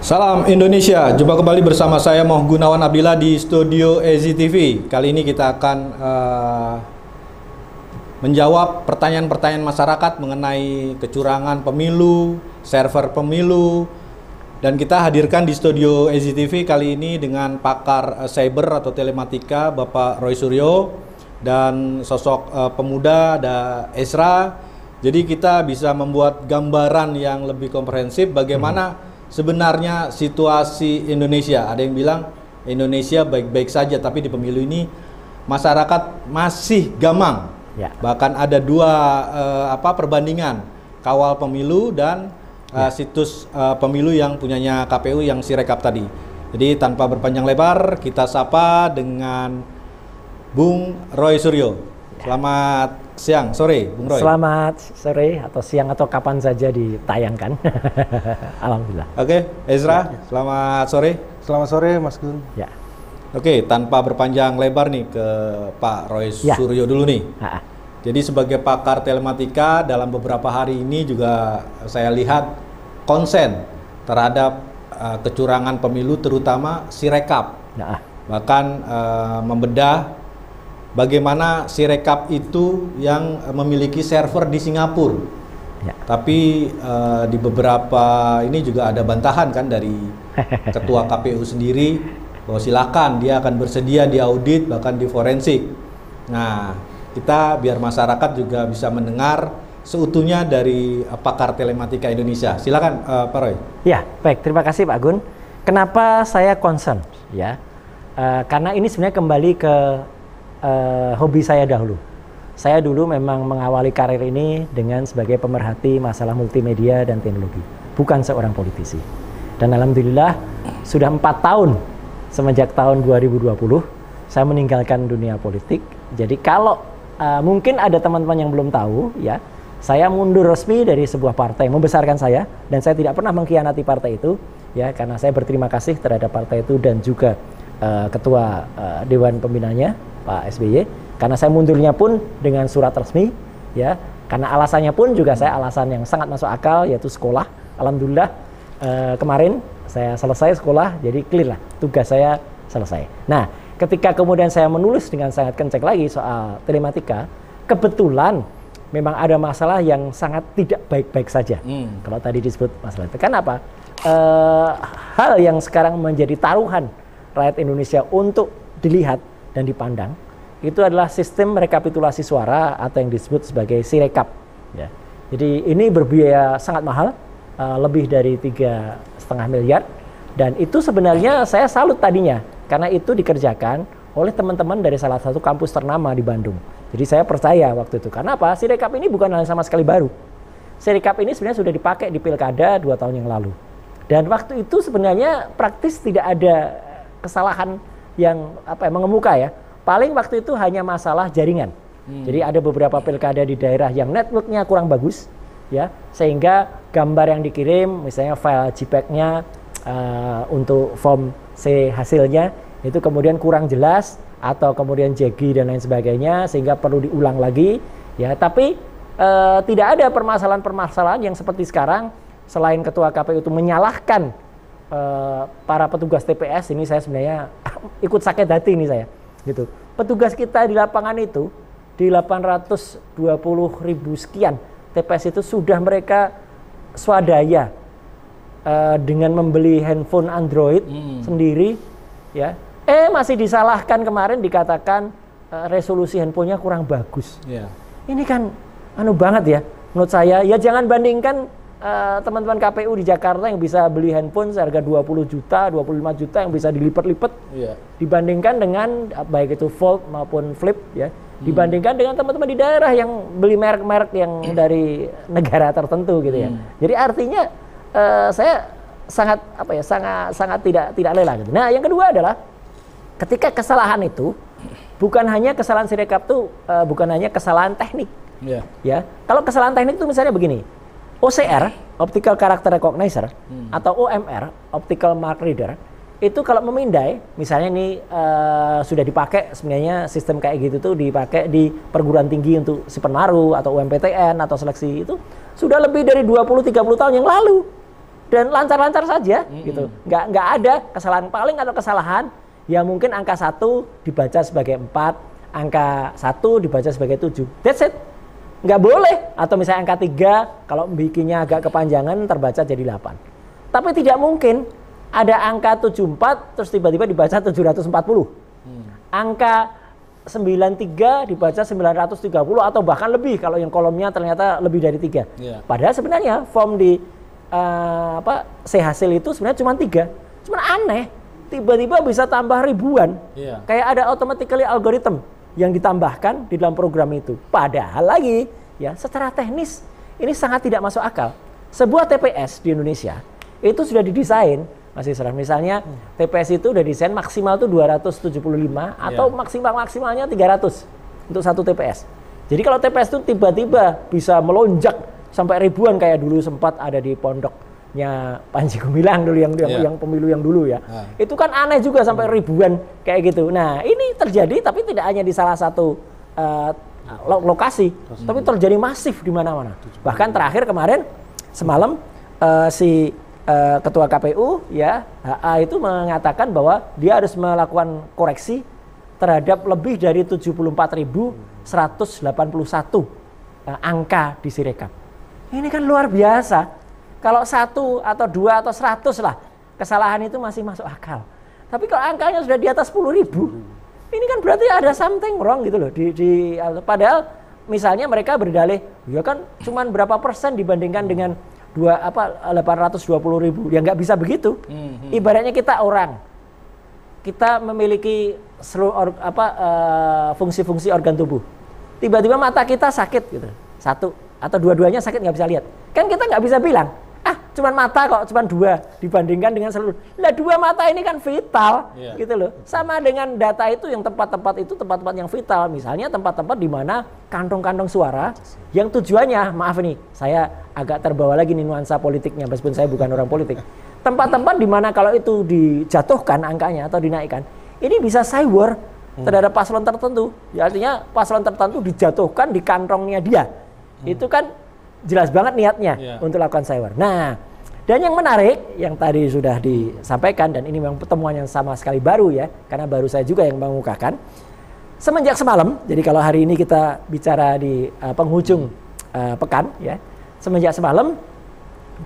Salam Indonesia, jumpa kembali bersama saya Moh Gunawan Abdillah di studio EZI TV. Kali ini kita akan menjawab pertanyaan-pertanyaan masyarakat mengenai kecurangan pemilu, server pemilu, dan kita hadirkan di studio EZI TV kali ini dengan pakar cyber atau telematika Bapak Roy Suryo dan sosok pemuda ada Ezra. Jadi kita bisa membuat gambaran yang lebih komprehensif bagaimana sebenarnya situasi Indonesia. Ada yang bilang Indonesia baik-baik saja, tapi di pemilu ini masyarakat masih gamang. Ya. Bahkan ada dua perbandingan, kawal pemilu dan situs pemilu yang punyanya KPU yang Sirekap tadi. Jadi tanpa berpanjang lebar, kita sapa dengan Bung Roy Suryo. Selamat siang, sore, Bung Roy. Selamat sore atau siang atau kapan saja ditayangkan. Alhamdulillah. Oke, Ezra, selamat sore. Selamat sore, Mas Gun. Ya. Oke, tanpa berpanjang lebar nih ke Pak Roy Suryo dulu nih. Jadi sebagai pakar telematika dalam beberapa hari ini juga saya lihat konsen terhadap kecurangan pemilu terutama Sirekap. Bahkan membedah bagaimana Sirekap itu yang memiliki server di Singapura. Ya. Tapi di beberapa ini juga ada bantahan kan dari ketua KPU sendiri bahwa silakan dia akan bersedia diaudit bahkan di forensik. Nah, kita biar masyarakat juga bisa mendengar seutuhnya dari pakar telematika Indonesia. Silakan Pak Roy. Ya, baik, terima kasih Pak Gun. Kenapa saya concern ya? Karena ini sebenarnya kembali ke hobi saya dahulu. Saya dulu memang mengawali karir ini dengan sebagai pemerhati masalah multimedia dan teknologi, bukan seorang politisi. Dan alhamdulillah sudah 4 tahun semenjak tahun 2020 saya meninggalkan dunia politik. Jadi kalau mungkin ada teman-teman yang belum tahu ya, saya mundur resmi dari sebuah partai yang membesarkan saya dan saya tidak pernah mengkhianati partai itu ya, karena saya berterima kasih terhadap partai itu dan juga ketua Dewan Pembinanya Pak SBY, karena saya mundurnya pun dengan surat resmi ya, karena alasannya pun juga saya alasan yang sangat masuk akal, yaitu sekolah. Alhamdulillah kemarin saya selesai sekolah, jadi clear lah tugas saya selesai. Nah, ketika kemudian saya menulis dengan sangat kencang lagi soal telematika, kebetulan memang ada masalah yang sangat tidak baik-baik saja. Kalau tadi disebut masalah itu, kenapa? Hal yang sekarang menjadi taruhan rakyat Indonesia untuk dilihat dan dipandang itu adalah sistem rekapitulasi suara atau yang disebut sebagai Sirekap ya. Jadi ini berbiaya sangat mahal, lebih dari 3,5 miliar, dan itu sebenarnya saya salut tadinya karena itu dikerjakan oleh teman-teman dari salah satu kampus ternama di Bandung. Jadi saya percaya waktu itu. Karena apa? Sirekap ini bukan hal sama sekali baru. Sirekap ini sebenarnya sudah dipakai di Pilkada 2 tahun yang lalu. Dan waktu itu sebenarnya praktis tidak ada kesalahan yang mengemuka ya. Paling waktu itu hanya masalah jaringan. Jadi ada beberapa pilkada di daerah yang networknya kurang bagus ya, sehingga gambar yang dikirim misalnya file JPEG-nya untuk form C hasilnya itu kemudian kurang jelas atau kemudian jaggy dan lain sebagainya sehingga perlu diulang lagi ya. Tapi tidak ada permasalahan-permasalahan yang seperti sekarang. Selain ketua KPU itu menyalahkan para petugas TPS, ini saya sebenarnya ikut sakit hati ini saya gitu. Petugas kita di lapangan itu di 820.000 sekian TPS itu sudah mereka swadaya dengan membeli handphone Android sendiri ya. Masih disalahkan kemarin, dikatakan resolusi handphonenya kurang bagus. Ini kan banget ya menurut saya. Ya jangan bandingkan teman-teman KPU di Jakarta yang bisa beli handphone seharga 20 juta, 25 juta yang bisa dilipat-lipat dibandingkan dengan baik itu Fold maupun Flip ya, dibandingkan dengan teman-teman di daerah yang beli merek-merek yang dari negara tertentu gitu ya. Jadi artinya saya sangat tidak rela gitu. Nah, yang kedua adalah ketika kesalahan itu bukan hanya kesalahan Sirekap tuh bukan hanya kesalahan teknik. Ya. Kalau kesalahan teknik itu misalnya begini. OCR, Optical Character Recognizer, atau OMR, Optical Mark Reader, itu kalau memindai, misalnya ini sudah dipakai sebenarnya sistem kayak gitu tuh dipakai di perguruan tinggi untuk si penaruh atau UMPTN atau seleksi itu sudah lebih dari 20-30 tahun yang lalu. dan lancar-lancar saja gitu. Nggak ada kesalahan. Paling ada kesalahan ya mungkin angka 1 dibaca sebagai 4, angka 1 dibaca sebagai 7. That's it. Nggak boleh. Atau misalnya angka 3 kalau bikinnya agak kepanjangan terbaca jadi 8. Tapi tidak mungkin ada angka 74 terus tiba-tiba dibaca 740. Angka 93 dibaca 930 atau bahkan lebih kalau yang kolomnya ternyata lebih dari 3. Padahal sebenarnya form di C hasil itu sebenarnya cuma 3. Cuma aneh, tiba-tiba bisa tambah ribuan. Kayak ada automatically algorithm yang ditambahkan di dalam program itu. Padahal lagi ya secara teknis ini sangat tidak masuk akal. Sebuah TPS di Indonesia itu sudah didesain Mas Isra, misalnya TPS itu udah desain maksimal tuh 275 atau maksimalnya 300 untuk satu TPS. Jadi kalau TPS itu tiba-tiba bisa melonjak sampai ribuan kayak dulu sempat ada di pondoknya Panji Gumilang dulu yang pemilu yang dulu ya. Itu kan aneh juga sampai ribuan kayak gitu. Nah, ini terjadi tapi tidak hanya di salah satu lokasi, tapi terjadi masif di mana-mana. Bahkan terakhir kemarin semalam Ketua KPU ya HA itu mengatakan bahwa dia harus melakukan koreksi terhadap lebih dari 74.181 angka di Sirekap. Ini kan luar biasa. Kalau 1 atau 2 atau 100 lah kesalahan itu masih masuk akal. Tapi kalau angkanya sudah di atas 10.000, ini kan berarti ada something wrong gitu loh. Padahal misalnya mereka berdalih, ya kan cuman berapa persen dibandingkan dengan 820.000, ya nggak bisa begitu. Ibaratnya kita orang, kita memiliki seluruh fungsi-fungsi organ tubuh. Tiba-tiba mata kita sakit gitu, 1 atau dua-duanya sakit nggak bisa lihat. Kan kita nggak bisa bilang, cuman mata kok, cuman 2 dibandingkan dengan seluruh. Nah 2 mata ini kan vital, gitu loh. Sama dengan data itu yang tempat-tempat itu tempat-tempat yang vital. Misalnya tempat-tempat di mana kantong-kantong suara yang tujuannya, maaf nih, saya agak terbawa lagi nih nuansa politiknya, meskipun saya bukan orang politik. Tempat-tempat di mana kalau itu dijatuhkan angkanya atau dinaikkan, ini bisa cyber terhadap paslon tertentu. Ya, artinya paslon tertentu dijatuhkan di kantongnya dia. Itu kan jelas banget niatnya untuk lakukan cyber. Nah, dan yang menarik yang tadi sudah disampaikan, dan ini memang pertemuan yang sama sekali baru ya, karena baru saya juga yang mengukakan semenjak semalam. Jadi kalau hari ini kita bicara di penghujung pekan ya, semenjak semalam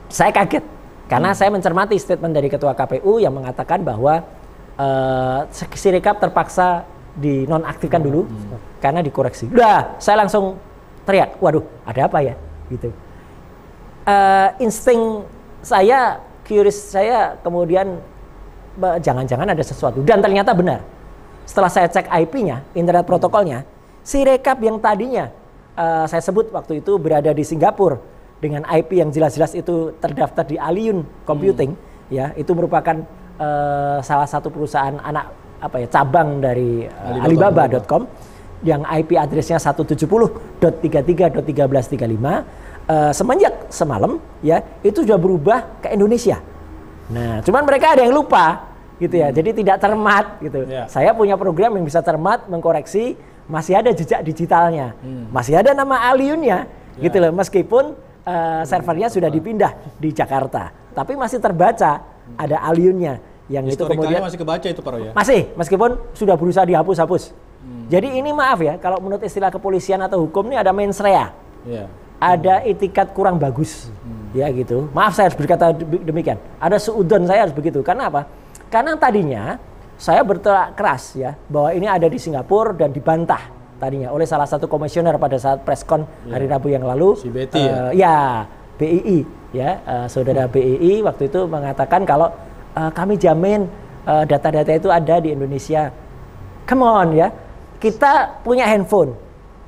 saya kaget karena saya mencermati statement dari Ketua KPU yang mengatakan bahwa Sirekap terpaksa dinonaktifkan dulu karena dikoreksi. Udah, saya langsung teriak, waduh, ada apa ya? Gitu. Insting saya, curious saya kemudian jangan-jangan ada sesuatu, dan ternyata benar. Setelah saya cek IP-nya, internet protokolnya, Sirekap yang tadinya saya sebut waktu itu berada di Singapura dengan IP yang jelas-jelas itu terdaftar di Aliyun Computing, ya, itu merupakan salah satu perusahaan anak cabang dari Alibaba.com yang IP addressnya 170.33.1335. Semenjak semalam ya itu sudah berubah ke Indonesia. Nah, cuman mereka ada yang lupa gitu ya. Jadi tidak cermat gitu. Saya punya program yang bisa cermat mengkoreksi, masih ada jejak digitalnya. Masih ada nama Aliyunnya gitu loh, meskipun servernya sudah dipindah di Jakarta. Tapi masih terbaca ada Aliyunnya yang itu kemudian masih kebaca itu Pak Roy ya. Masih, meskipun sudah berusaha dihapus-hapus. Jadi ini maaf ya, kalau menurut istilah kepolisian atau hukum ini ada mens rea. Ada etikat kurang bagus, ya gitu. Maaf saya harus berkata demikian. Ada suudon saya harus begitu. Karena apa? Karena tadinya saya berteriak keras ya bahwa ini ada di Singapura dan dibantah tadinya oleh salah satu komisioner pada saat preskon hari Rabu yang lalu. Si Betty BII ya, saudara BII waktu itu mengatakan kalau kami jamin data-data itu ada di Indonesia. Come on ya, kita punya handphone.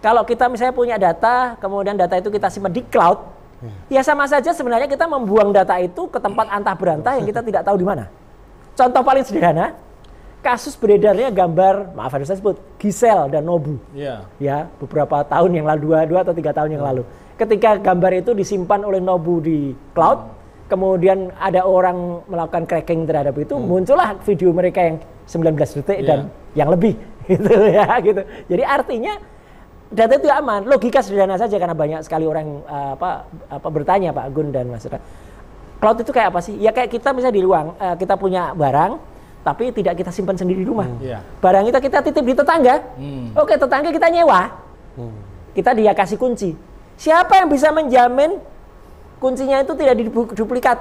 Kalau kita misalnya punya data, kemudian data itu kita simpan di cloud, ya sama saja sebenarnya kita membuang data itu ke tempat antah berantah yang kita tidak tahu di mana. Contoh paling sederhana, kasus beredarnya gambar, maaf harus saya sebut, Gisel dan Nobu. Ya, beberapa tahun yang lalu, 2 atau 3 tahun yang lalu. Ketika gambar itu disimpan oleh Nobu di cloud, kemudian ada orang melakukan cracking terhadap itu, muncullah video mereka yang 19 detik dan yang lebih gitu ya gitu. Jadi artinya data itu aman. Logika sederhana saja karena banyak sekali orang bertanya Pak Gun dan Mas. Cloud itu kayak apa sih? Ya kayak kita misalnya di ruang, kita punya barang, tapi tidak kita simpan sendiri di rumah. Barang kita titip di tetangga. Oke, tetangga kita nyewa. Kita dia kasih kunci. Siapa yang bisa menjamin kuncinya itu tidak diduplikat?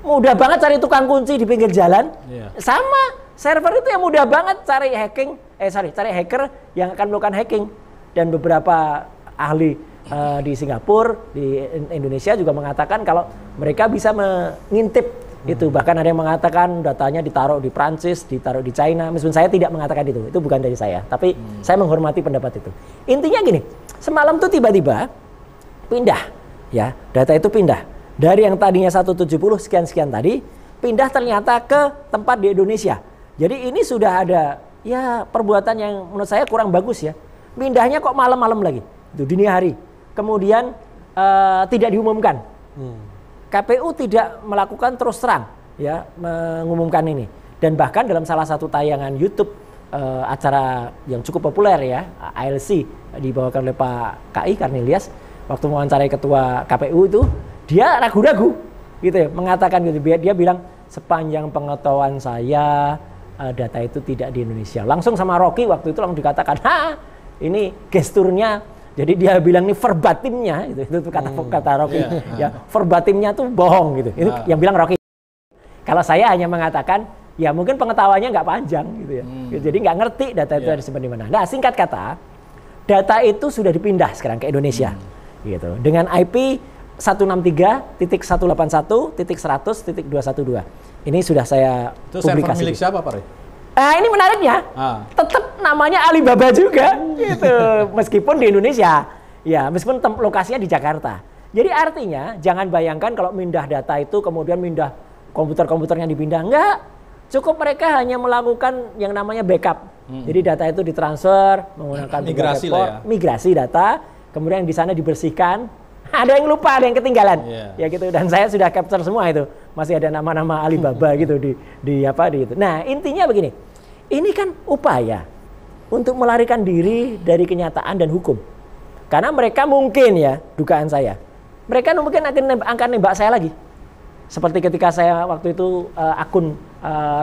Mudah banget cari tukang kunci di pinggir jalan. Sama, server itu yang mudah banget cari hacker yang akan melakukan hacking. Dan beberapa ahli di Singapura, di Indonesia juga mengatakan kalau mereka bisa mengintip itu. Bahkan ada yang mengatakan datanya ditaruh di Prancis, ditaruh di China. Meskipun saya tidak mengatakan itu bukan dari saya. Tapi saya menghormati pendapat itu. Intinya gini, semalam tuh tiba-tiba pindah, ya, data itu pindah dari yang tadinya 170 sekian tadi, pindah ternyata ke tempat di Indonesia. Jadi ini sudah ada ya perbuatan yang menurut saya kurang bagus ya. Pindahnya kok malam-malam lagi, itu dini hari. Kemudian tidak diumumkan. KPU tidak melakukan terus terang ya mengumumkan ini. Dan bahkan dalam salah satu tayangan YouTube acara yang cukup populer ya, ALC dibawakan oleh Pak KI Karnilias, waktu mewawancarai ketua KPU itu, dia ragu-ragu gitu ya, mengatakan gitu, dia bilang sepanjang pengetahuan saya data itu tidak di Indonesia. Langsung sama Rocky waktu itu langsung dikatakan, ini gesturnya, jadi dia bilang ini verbatimnya, itu kata Rocky, ya verbatimnya tuh bohong gitu. Itu yang bilang Rocky. Kalau saya hanya mengatakan, ya mungkin pengetahuannya nggak panjang gitu ya, jadi nggak ngerti data itu disimpan di mana. Nah singkat kata, data itu sudah dipindah sekarang ke Indonesia. Gitu. Dengan IP 163.181.100.212. Ini sudah saya itu publikasi. Server milik siapa, Pak Roy? Ini menariknya. Tetap namanya Alibaba juga gitu. Meskipun di Indonesia. Ya, meskipun lokasinya di Jakarta. Jadi artinya jangan bayangkan kalau mindah data itu kemudian mindah komputer-komputernya dipindah. Enggak. Cukup mereka hanya melakukan yang namanya backup. Jadi data itu ditransfer menggunakan migrasi data. Kemudian di sana dibersihkan, ada yang lupa, ada yang ketinggalan, ya gitu. Dan saya sudah capture semua itu, masih ada nama-nama Alibaba gitu di itu. Nah intinya begini, ini kan upaya untuk melarikan diri dari kenyataan dan hukum, karena mereka mungkin ya, dugaan saya, mereka mungkin akan nembak saya lagi, seperti ketika saya waktu itu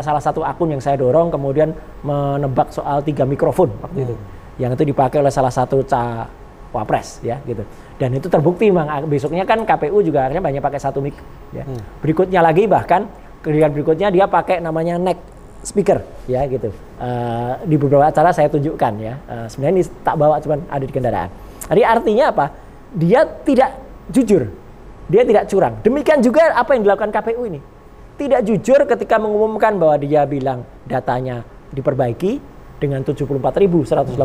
salah satu akun yang saya dorong kemudian menebak soal 3 mikrofon waktu itu, yang itu dipakai oleh salah satu Wapres ya gitu, dan itu terbukti Bang. Besoknya kan KPU juga akhirnya banyak pakai 1 mic ya. Berikutnya lagi bahkan berikutnya dia pakai namanya neck speaker ya gitu. Di beberapa acara saya tunjukkan ya. Sebenarnya ini tak bawa, cuman ada di kendaraan. Jadi artinya apa? Dia tidak jujur, dia tidak curang. Demikian juga apa yang dilakukan KPU ini, tidak jujur ketika mengumumkan bahwa dia bilang datanya diperbaiki dengan 74.181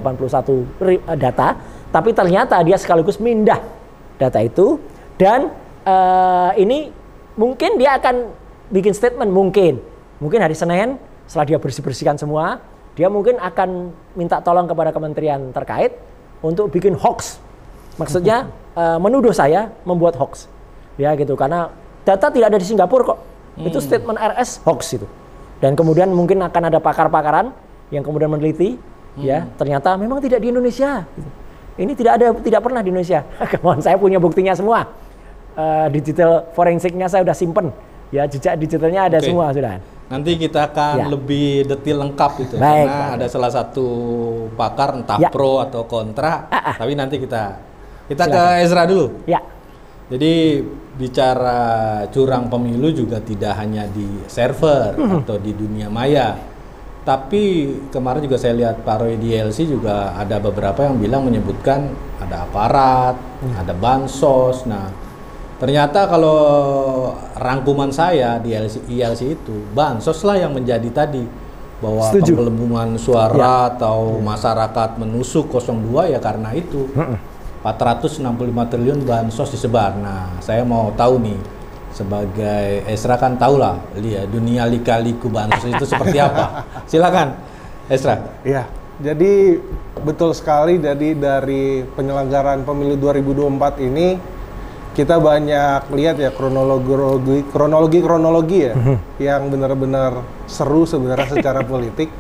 data, tapi ternyata dia sekaligus mindah data itu, dan ini mungkin dia akan bikin statement, mungkin hari Senin setelah dia bersihkan semua, dia mungkin akan minta tolong kepada kementerian terkait untuk bikin hoax, maksudnya menuduh saya membuat hoax, ya gitu, karena data tidak ada di Singapura kok, itu statement RS hoax itu, dan kemudian mungkin akan ada pakar-pakaran yang kemudian meneliti, ya ternyata memang tidak di Indonesia. Ini tidak pernah di Indonesia. Kemudian saya punya buktinya semua. Digital forensiknya saya udah simpen. Ya jejak digitalnya ada semua sudah. Nanti kita akan lebih detail lengkap itu. Baik, karena ada salah satu pakar entah pro atau kontra. Tapi nanti kita ke Ezra dulu. Ya. Jadi bicara curang pemilu juga tidak hanya di server atau di dunia maya. Tapi kemarin juga saya lihat Pak Roy di LC juga ada beberapa yang bilang menyebutkan ada aparat, ada bansos. Nah, ternyata kalau rangkuman saya di ILC itu, bansos lah yang menjadi tadi bahwa penggelembungan suara atau masyarakat menusuk 02 ya karena itu 465 triliun bansos disebar. Nah, saya mau tahu nih, sebagai Esra kan tahu lah dunia lika-liku bansos itu seperti apa. Silakan Esra. Iya, jadi betul sekali. Jadi dari penyelenggaraan pemilu 2024 ini kita banyak lihat ya kronologi ya yang benar-benar seru sebenarnya secara politik.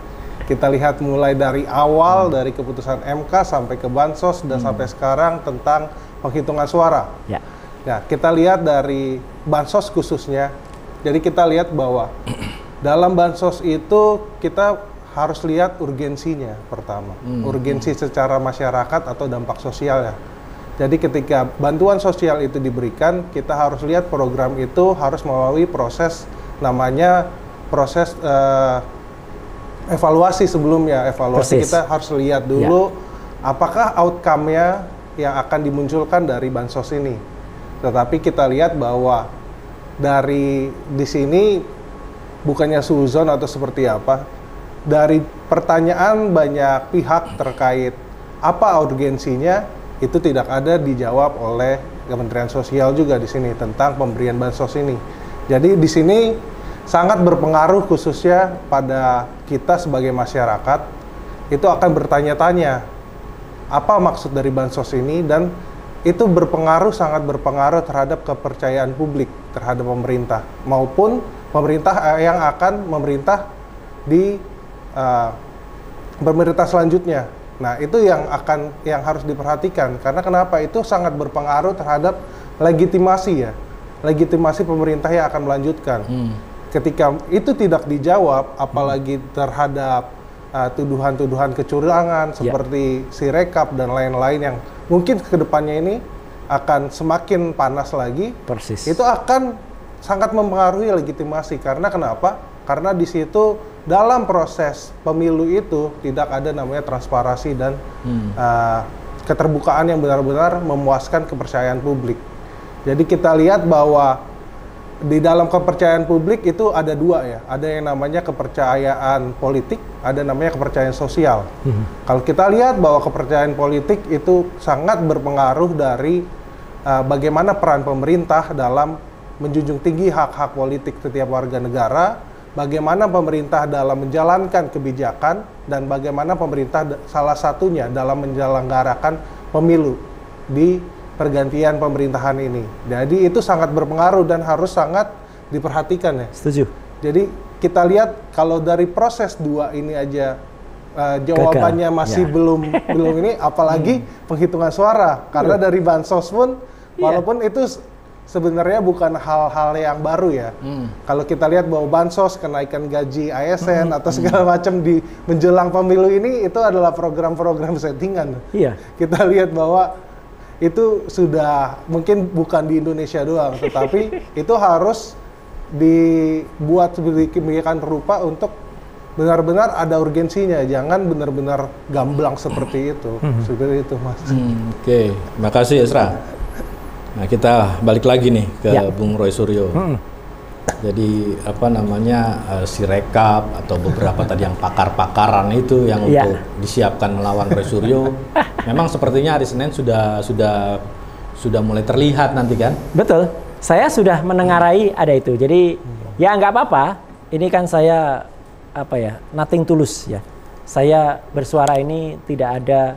Kita lihat mulai dari awal dari keputusan MK sampai ke bansos dan sampai sekarang tentang penghitungan suara. Ya. Nah, kita lihat dari bansos khususnya. Jadi kita lihat bahwa dalam bansos itu kita harus lihat urgensinya pertama. Urgensi secara masyarakat atau dampak sosial ya. Jadi ketika bantuan sosial itu diberikan, kita harus lihat program itu harus melalui proses namanya proses evaluasi sebelumnya. Evaluasi Persis. kita harus lihat dulu apakah outcome-nya yang akan dimunculkan dari bansos ini. Tetapi kita lihat bahwa dari di sini bukannya suzon atau seperti apa, dari pertanyaan banyak pihak terkait apa urgensinya itu tidak ada dijawab oleh Kementerian Sosial juga di sini tentang pemberian bansos ini. Jadi di sini sangat berpengaruh khususnya pada kita sebagai masyarakat itu akan bertanya-tanya apa maksud dari bansos ini, dan itu sangat berpengaruh terhadap kepercayaan publik terhadap pemerintah maupun pemerintah yang akan memerintah di pemerintah selanjutnya. Nah, itu yang harus diperhatikan karena kenapa itu sangat berpengaruh terhadap legitimasi ya. Legitimasi pemerintah yang akan melanjutkan. Ketika itu tidak dijawab apalagi terhadap tuduhan-tuduhan kecurangan seperti Sirekap dan lain-lain yang mungkin kedepannya ini akan semakin panas lagi. Persis. Itu akan sangat mempengaruhi legitimasi karena kenapa? Karena di situ dalam proses pemilu itu tidak ada namanya transparansi dan keterbukaan yang benar-benar memuaskan kepercayaan publik. Jadi kita lihat bahwa di dalam kepercayaan publik itu ada dua ya, ada yang namanya kepercayaan politik, ada namanya kepercayaan sosial. Kalau kita lihat bahwa kepercayaan politik itu sangat berpengaruh dari bagaimana peran pemerintah dalam menjunjung tinggi hak-hak politik setiap warga negara, bagaimana pemerintah dalam menjalankan kebijakan, dan bagaimana pemerintah salah satunya dalam menyelenggarakan pemilu di pergantian pemerintahan ini. Jadi itu sangat berpengaruh dan harus sangat diperhatikan ya. Setuju. Jadi kita lihat kalau dari proses dua ini aja jawabannya masih belum ini, apalagi penghitungan suara. Karena dari bansos pun walaupun itu sebenarnya bukan hal-hal yang baru ya. Kalau kita lihat bahwa bansos, kenaikan gaji ASN atau segala macam di menjelang pemilu ini itu adalah program-program settingan. Iya. Kita lihat bahwa itu sudah mungkin bukan di Indonesia doang, tetapi itu harus dibuat sedemikian rupa untuk benar-benar ada urgensinya, jangan benar-benar gamblang seperti itu. Seperti itu, Mas. Oke, makasih Esra. Nah, kita balik lagi nih ke Bung Roy Suryo. Jadi apa namanya Sirekap atau beberapa tadi yang pakar-pakaran itu yang untuk disiapkan melawan Roy Suryo, memang sepertinya hari Senin sudah mulai terlihat nanti kan? Betul. Saya sudah menengarai ada itu. Jadi ya nggak apa-apa. Ini kan saya nothing tulus ya. Saya bersuara ini tidak ada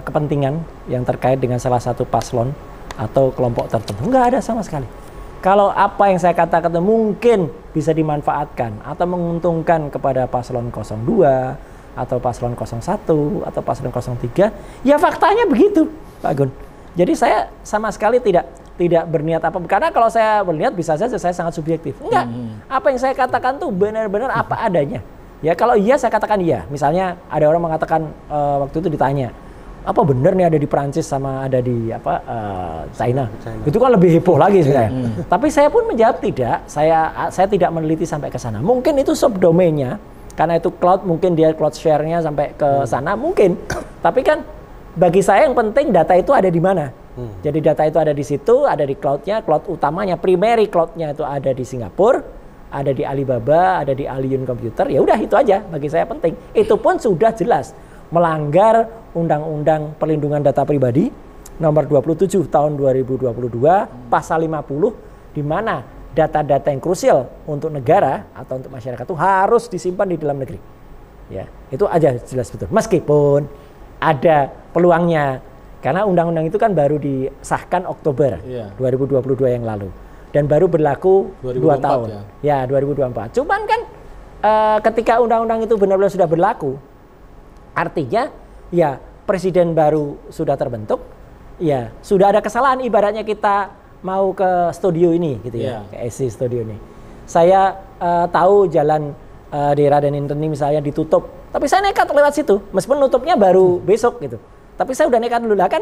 kepentingan yang terkait dengan salah satu paslon atau kelompok tertentu. Nggak ada sama sekali. Kalau apa yang saya katakan mungkin bisa dimanfaatkan atau menguntungkan kepada paslon 02 atau paslon 01 atau paslon 03, ya faktanya begitu, Pak Gun. Jadi saya sama sekali tidak berniat apa, karena kalau saya berniat bisa saja saya sangat subjektif. Enggak. Apa yang saya katakan tuh benar-benar apa adanya. Ya kalau iya saya katakan iya. Misalnya ada orang mengatakan waktu itu ditanya, apa benar nih ada di Perancis sama ada di China. Itu kan lebih heboh lagi sebenarnya. Tapi saya pun menjawab tidak. Saya tidak meneliti sampai ke sana. Mungkin itu subdomainnya, karena itu cloud, mungkin dia cloud share-nya sampai ke sana mungkin. Tapi kan bagi saya yang penting data itu ada di mana. Jadi data itu ada di situ, ada di cloud-nya, cloud utamanya, primary cloud-nya itu ada di Singapura, ada di Alibaba, ada di Aliyun Computer. Ya udah itu aja bagi saya penting. Itu pun sudah jelas melanggar Undang-Undang Perlindungan Data Pribadi nomor 27 tahun 2022 pasal 50, di mana data-data yang krusial untuk negara atau untuk masyarakat itu harus disimpan di dalam negeri. Ya, itu aja jelas betul. Meskipun ada peluangnya karena undang-undang itu kan baru disahkan Oktober 2022 yang lalu dan baru berlaku 2 tahun. Ya, 2024. Cuman kan ketika undang-undang itu benar-benar sudah berlaku, artinya ya presiden baru sudah terbentuk, ya sudah ada kesalahan, ibaratnya kita mau ke studio ini gitu ya, Iya. ke SC studio ini. Saya tahu jalan daerah dan ini misalnya ditutup, tapi saya nekat lewat situ, meskipun nutupnya baru besok gitu. Tapi saya udah nekat dulu lah kan,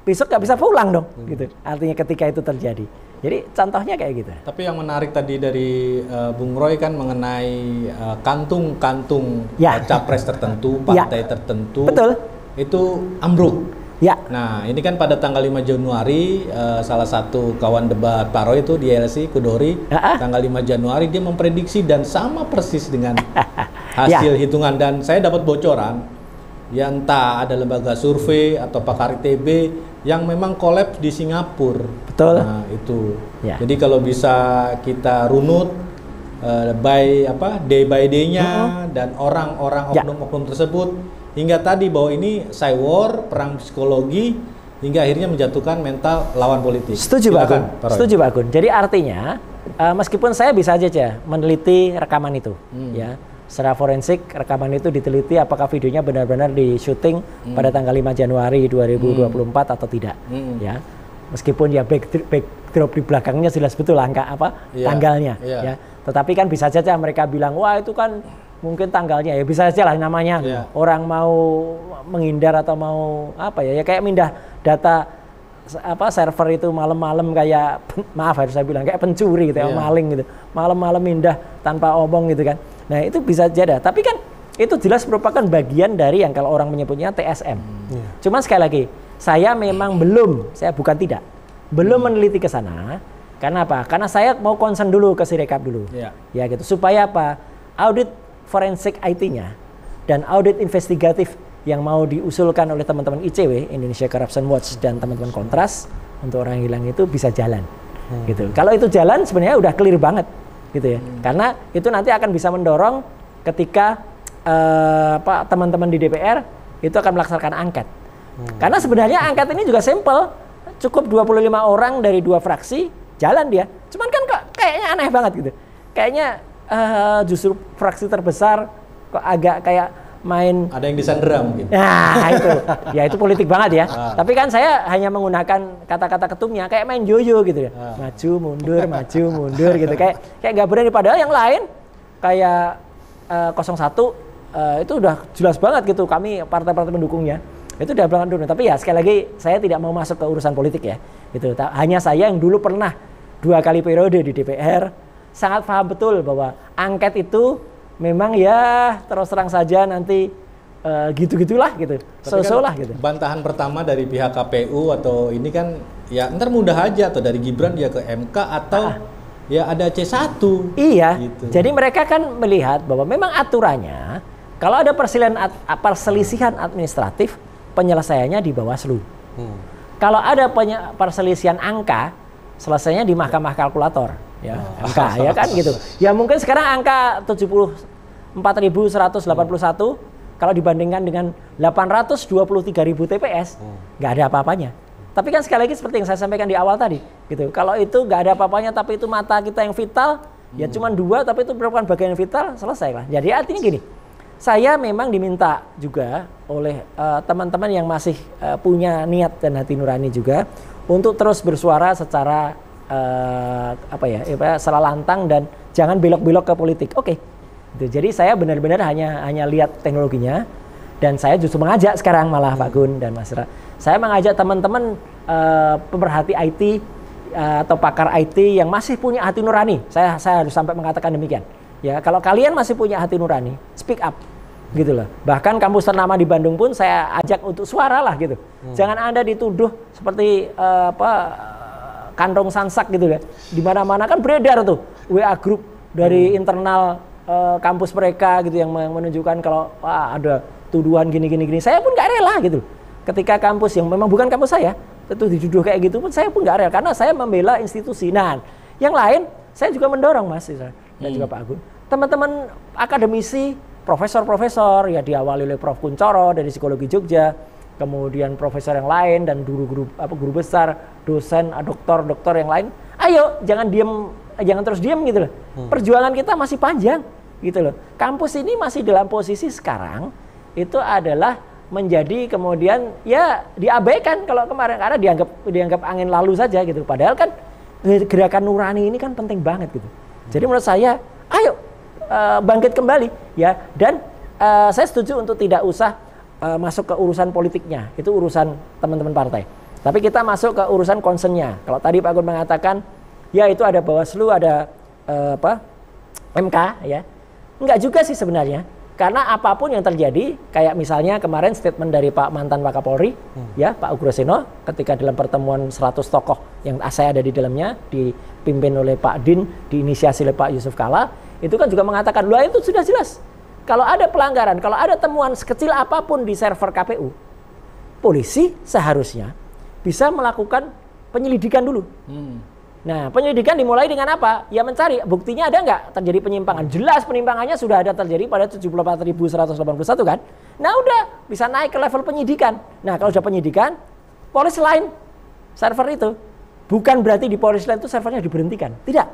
besok nggak bisa pulang dong, gitu. Artinya ketika itu terjadi. Jadi contohnya kayak gitu. Tapi yang menarik tadi dari Bung Roy kan mengenai kantung-kantung Ya. capres tertentu, Ya. partai tertentu, Betul. itu ambruk. Ya, Nah, ini kan pada tanggal 5 Januari, salah satu kawan debat Pak Roy itu di LC, Kudori, tanggal 5 Januari dia memprediksi dan sama persis dengan hasil hitungan. Dan saya dapat bocoran, ya entah ada lembaga survei atau pakar ITB yang memang kolaps di Singapura. betul. Nah, itu. Ya. Jadi kalau bisa kita runut day by day-nya dan orang-orang Ya. oknum-oknum tersebut hingga tadi bahwa ini war, perang psikologi hingga akhirnya menjatuhkan mental lawan politik. Setuju Pak Agun. Silakan, Pak Roy. Setuju Pak Agun. Jadi artinya meskipun saya bisa aja meneliti rekaman itu, ya, secara forensik rekaman itu diteliti apakah videonya benar-benar di syuting pada tanggal 5 Januari 2024 atau tidak, ya. Meskipun ya backdrop di belakangnya jelas betul angka tanggalnya, ya. Tetapi kan bisa saja mereka bilang wah itu kan mungkin tanggalnya ya bisa aja lah namanya orang mau menghindar atau mau ya kayak mindah data server itu malam-malam kayak maaf harus saya bilang kayak pencuri gitu ya, maling gitu, malam-malam mindah tanpa omong gitu kan. Nah itu bisa jadi, tapi kan itu jelas merupakan bagian dari yang kalau orang menyebutnya TSM. Cuman sekali lagi saya memang belum meneliti ke sana. Karena apa? Karena saya mau concern dulu ke Sirekap dulu, ya gitu supaya apa? Audit forensik IT-nya dan audit investigatif yang mau diusulkan oleh teman-teman ICW, Indonesia Corruption Watch dan teman-teman Kontras untuk orang hilang itu bisa jalan. Gitu. Kalau itu jalan sebenarnya udah clear banget gitu ya. Karena itu nanti akan bisa mendorong ketika teman-teman di DPR itu akan melaksanakan angket. Karena sebenarnya angket ini juga simple. Cukup 25 orang dari 2 fraksi jalan dia. Cuman kan kok kayaknya aneh banget gitu. Kayaknya justru fraksi terbesar kok agak kayak main ada yang disandera mungkin. Nah, itu politik banget ya. Tapi kan saya hanya menggunakan kata-kata ketumnya kayak main yoyo gitu ya. Maju mundur gitu kayak enggak berani, padahal yang lain kayak 01 itu udah jelas banget gitu kami partai-partai pendukungnya. Itu udah belakang dulu. Tapi ya sekali lagi saya tidak mau masuk ke urusan politik ya. Gitu. Hanya saya yang dulu pernah 2 kali periode di DPR sangat paham betul bahwa angket itu memang ya terus terang saja nanti gitu-gitulah gitu. So-so lah gitu. Bantahan pertama dari pihak KPU atau ini kan ya ntar mudah aja atau dari Gibran dia ke MK atau ya ada C1. Iya. Gitu. Jadi mereka kan melihat bahwa memang aturannya kalau ada perselisihan administratif penyelesaiannya di Bawaslu. Kalau ada perselisihan angka selesainya di Mahkamah Kalkulator. Ya, angka ya kan gitu. Ya mungkin sekarang angka 74.181 kalau dibandingkan dengan 823.000 TPS nggak ada apa-apanya. Tapi kan sekali lagi seperti yang saya sampaikan di awal tadi, gitu. Kalau itu nggak ada apa-apanya, tapi itu mata kita yang vital, ya cuma 2, tapi itu merupakan bagian yang vital, selesai lah. Jadi artinya gini, saya memang diminta juga oleh teman-teman yang masih punya niat dan hati nurani juga untuk terus bersuara secara secara lantang dan jangan belok-belok ke politik. Oke. Gitu. Jadi saya benar-benar hanya lihat teknologinya dan saya justru mengajak sekarang malah Pak Gun dan Mas Ra. Saya mengajak teman-teman pemerhati IT atau pakar IT yang masih punya hati nurani. Saya harus sampai mengatakan demikian. Ya, kalau kalian masih punya hati nurani, speak up. Gitu loh. Bahkan kampus ternama di Bandung pun saya ajak untuk suara lah gitu. Jangan Anda dituduh seperti kantong sansak gitu ya. Di mana-mana kan beredar tuh WA group dari internal kampus mereka gitu yang menunjukkan kalau ada tuduhan gini. Saya pun nggak rela gitu. Ketika kampus yang memang bukan kampus saya itu dituduh kayak gitu pun saya pun nggak rela karena saya membela institusi. Nah, yang lain saya juga mendorong Mas dan juga Pak Agun. Teman-teman akademisi, profesor-profesor ya diawali oleh Prof Kuncoro dari Psikologi Jogja, kemudian profesor yang lain dan guru besar, dosen, doktor yang lain. Ayo jangan terus diam gitu loh. Perjuangan kita masih panjang gitu loh. Kampus ini masih dalam posisi sekarang itu adalah menjadi kemudian ya diabaikan kalau kemarin karena dianggap angin lalu saja gitu. Padahal kan Gerakan nurani ini kan penting banget gitu. Jadi menurut saya, ayo bangkit kembali ya. Dan saya setuju untuk tidak usah masuk ke urusan politiknya, itu urusan teman-teman partai. Tapi kita masuk ke urusan concernnya. Kalau tadi Pak Gun mengatakan, ya itu ada Bawaslu, ada MK ya. Enggak juga sih sebenarnya. Karena apapun yang terjadi, kayak misalnya kemarin statement dari Pak mantan Wakapolri, ya Pak Ugroseno, ketika dalam pertemuan 100 tokoh yang saya ada di dalamnya, dipimpin oleh Pak Din, diinisiasi oleh Pak Yusuf Kala, itu kan juga mengatakan, loh itu sudah jelas. Kalau ada pelanggaran, kalau ada temuan sekecil apapun di server KPU, polisi seharusnya bisa melakukan penyelidikan dulu. Nah, penyelidikan dimulai dengan apa? Ya mencari buktinya ada nggak terjadi penyimpangan. Jelas penyimpangannya sudah ada terjadi pada 74.181 kan. Nah udah bisa naik ke level penyidikan. Nah kalau sudah penyidikan, polis lain server itu. Bukan berarti di polis lain itu servernya diberhentikan. Tidak.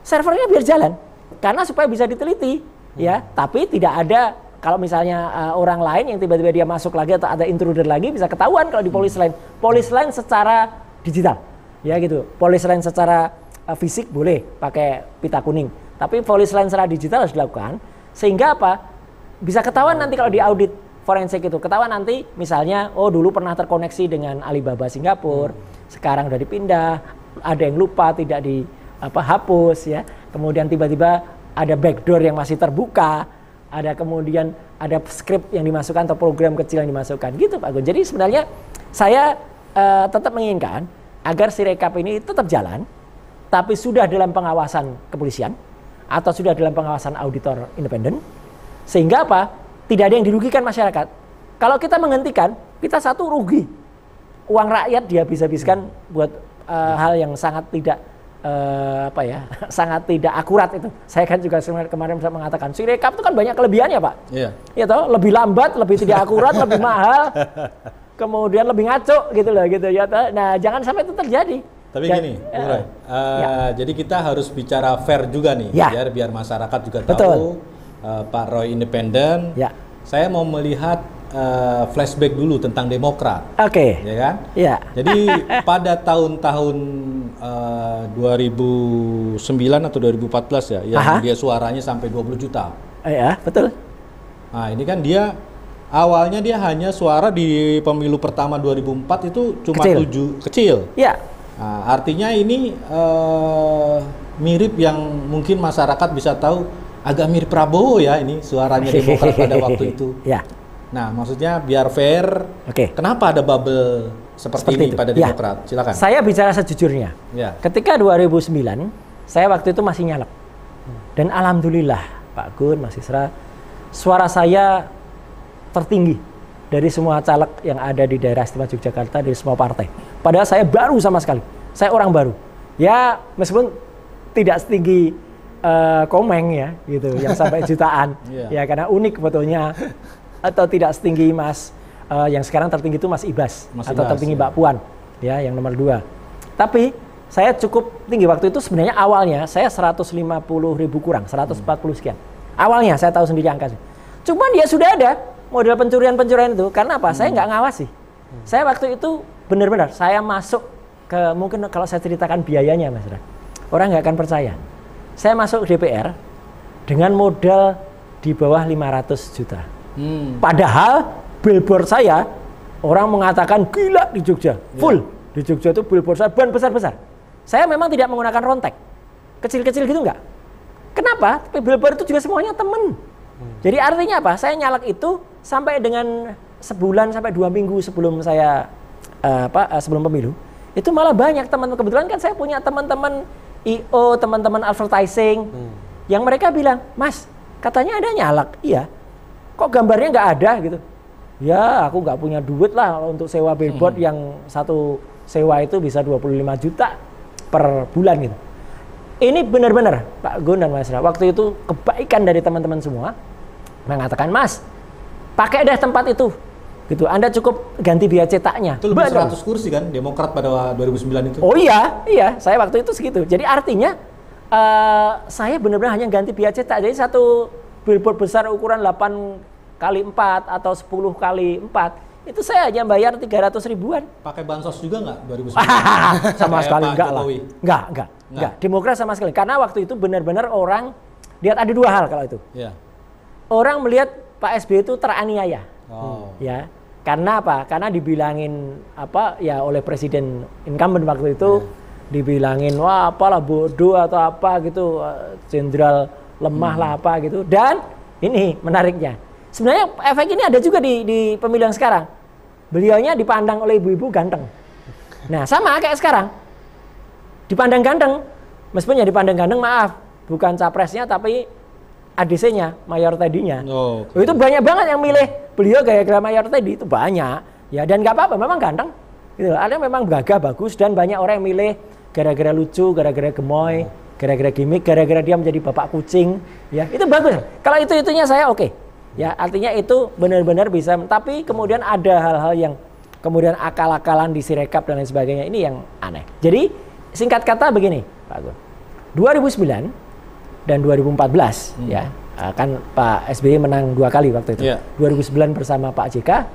Servernya biar jalan. Karena supaya bisa diteliti. Ya, tapi tidak ada kalau misalnya orang lain yang tiba-tiba dia masuk lagi atau ada intruder lagi bisa ketahuan kalau di polis lain. Polis lain secara digital. Ya gitu, polis lain secara fisik boleh pakai pita kuning, tapi polis lain secara digital harus dilakukan sehingga apa? Bisa ketahuan nanti kalau di audit forensik itu, ketahuan nanti misalnya oh dulu pernah terkoneksi dengan Alibaba Singapura, sekarang udah dipindah, ada yang lupa tidak di hapus ya, kemudian tiba-tiba ada backdoor yang masih terbuka, ada kemudian ada script yang dimasukkan atau program kecil yang dimasukkan gitu Pak Gun. Jadi sebenarnya saya tetap menginginkan agar Sirekap ini tetap jalan, tapi sudah dalam pengawasan kepolisian atau sudah dalam pengawasan auditor independen, sehingga apa? Tidak ada yang dirugikan masyarakat. Kalau kita menghentikan, kita satu rugi, uang rakyat dihabis-habiskan buat hal yang sangat tidak sangat tidak akurat itu. Saya kan juga kemarin bisa mengatakan Sirekap itu kan banyak kelebihannya Pak. Iya. Ya toh, lebih lambat, lebih tidak akurat, lebih mahal. Kemudian lebih ngaco gitu loh gitu ya. Nah jangan sampai itu terjadi. Tapi gini, jadi kita harus bicara fair juga nih, biar masyarakat juga tahu. Pak Roy independen. Ya. Saya mau melihat flashback dulu tentang Demokrat. Oke. Ya kan? Iya. Jadi pada tahun-tahun 2009 atau 2014 ya, yang dia suaranya sampai 20 juta. Iya, betul. Nah ini kan dia awalnya dia hanya suara di pemilu pertama 2004 itu cuma 7 kecil. Ya. Nah, artinya ini mirip yang mungkin masyarakat bisa tahu agak mirip Prabowo ya ini suaranya Demokrat pada waktu itu. Ya. Nah, maksudnya biar fair. Kenapa ada bubble seperti ini pada Demokrat? Silakan. Saya bicara sejujurnya. Ya. Ketika 2009, saya waktu itu masih nyalek. Dan alhamdulillah, Pak Gun, Mas Isra, suara saya tertinggi dari semua caleg yang ada di daerah istimewa Yogyakarta dari semua partai. Padahal saya baru sama sekali. Saya orang baru. Ya, meskipun tidak setinggi Komeng ya, gitu, yang sampai jutaan. Ya, karena unik sebetulnya. Atau tidak setinggi Mas yang sekarang tertinggi itu Mas Ibas atau tertinggi Mbak Puan ya yang nomor 2. Tapi saya cukup tinggi waktu itu sebenarnya awalnya saya 150.000 kurang, 140 sekian. Awalnya saya tahu sendiri angka. Cuman ya sudah ada model pencurian-pencurian itu karena apa? Saya nggak ngawasi. Saya waktu itu benar-benar saya masuk ke mungkin kalau saya ceritakan biayanya Mas Ra, orang nggak akan percaya. Saya masuk DPR dengan modal di bawah 500 juta. Padahal billboard saya orang mengatakan gila di Jogja, full di Jogja itu billboard saya ban besar-besar. Saya memang tidak menggunakan rontek, kecil-kecil gitu enggak. Kenapa? Tapi billboard itu juga semuanya temen. Jadi artinya apa? Saya nyalek itu sampai dengan sebulan sampai 2 minggu sebelum saya sebelum pemilu itu malah banyak teman-teman, kebetulan kan saya punya teman-teman IO, teman-teman advertising yang mereka bilang, Mas katanya ada nyalek, iya. Kok gambarnya nggak ada gitu? Ya aku nggak punya duit lah untuk sewa billboard yang satu sewa itu bisa 25 juta per bulan gitu. Ini benar-benar Pak Gun dan Mas Ra, waktu itu kebaikan dari teman-teman semua mengatakan, Mas pakai deh tempat itu gitu, Anda cukup ganti biaya cetaknya. Itu lebih 100 kursi kan Demokrat pada 2009 itu? Oh iya, saya waktu itu segitu. Jadi artinya saya benar-benar hanya ganti biaya cetak. Jadi satu billboard besar ukuran 8x4 atau 10x4 itu saya hanya bayar 300 ribuan. Pakai bansos juga nggak 2009? Sama Kayak sekali Pak enggak lah. Jokowi? Enggak. Demokrat sama sekali. Karena waktu itu benar-benar orang lihat ada dua hal kalau itu. Ya. Orang melihat Pak SBY itu teraniaya. Oh. Ya. Karena apa? Karena dibilangin apa ya oleh presiden incumbent waktu itu, dibilangin wah apalah bodoh atau apa gitu, jenderal lemah lah apa gitu. Dan ini menariknya. Sebenarnya efek ini ada juga di pemilihan sekarang. Beliaunya dipandang oleh ibu-ibu ganteng. Nah, sama kayak sekarang. Dipandang ganteng. Meskipun ya dipandang ganteng, maaf, bukan capresnya tapi ADC-nya, Mayor Teddy-nya. Oh, okay. Itu banyak banget yang milih beliau gaya-gaya Mayor Teddy, itu banyak. Ya, dan nggak apa-apa, memang ganteng. Gitu. Ada memang gagah, bagus, dan banyak orang yang milih gara-gara lucu, gara-gara gemoy, gara-gara gimmick, gara-gara dia menjadi bapak kucing. Ya, itu bagus. Kalau itu-itunya saya oke. Ya, artinya itu benar-benar bisa, tapi kemudian ada hal-hal yang kemudian akal-akalan di Sirekap dan lain sebagainya, ini yang aneh. Jadi singkat kata begini, Pak Gun. 2009 dan 2014 ya, kan Pak SBY menang 2 kali waktu itu. 2009 bersama Pak JK,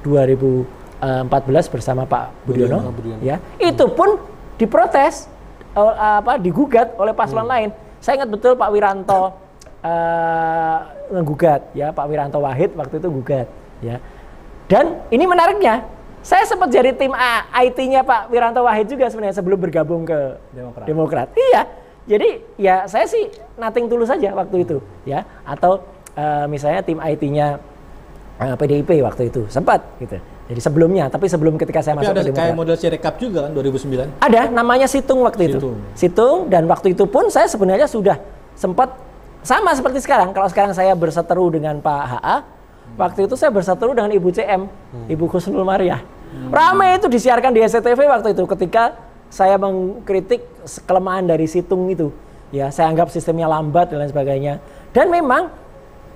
2014 bersama Pak Budiono. Ya. Itu pun diprotes digugat oleh paslon lain. Saya ingat betul Pak Wiranto menggugat, ya Pak Wiranto Wahid waktu itu gugat, ya. Dan ini menariknya, saya sempat jadi tim IT-nya Pak Wiranto Wahid juga sebenarnya sebelum bergabung ke Demokrat. Iya, jadi ya saya sih nothing tulus saja waktu itu, ya. Atau misalnya tim IT-nya PDIP waktu itu sempat, gitu. Jadi sebelumnya, tapi sebelum ketika saya masuk ke Demokrat. Tapi ada kayak model Sirekap juga kan 2009? Ada, namanya Situng waktu itu. Situng, dan waktu itu pun saya sebenarnya sudah sempat sama seperti sekarang. Kalau sekarang saya berseteru dengan Pak HA, waktu itu saya berseteru dengan Ibu CM, Ibu Husnul Mariah. Ramai itu disiarkan di SCTV waktu itu ketika saya mengkritik kelemahan dari Situng itu. Ya, saya anggap sistemnya lambat dan lain sebagainya. Dan memang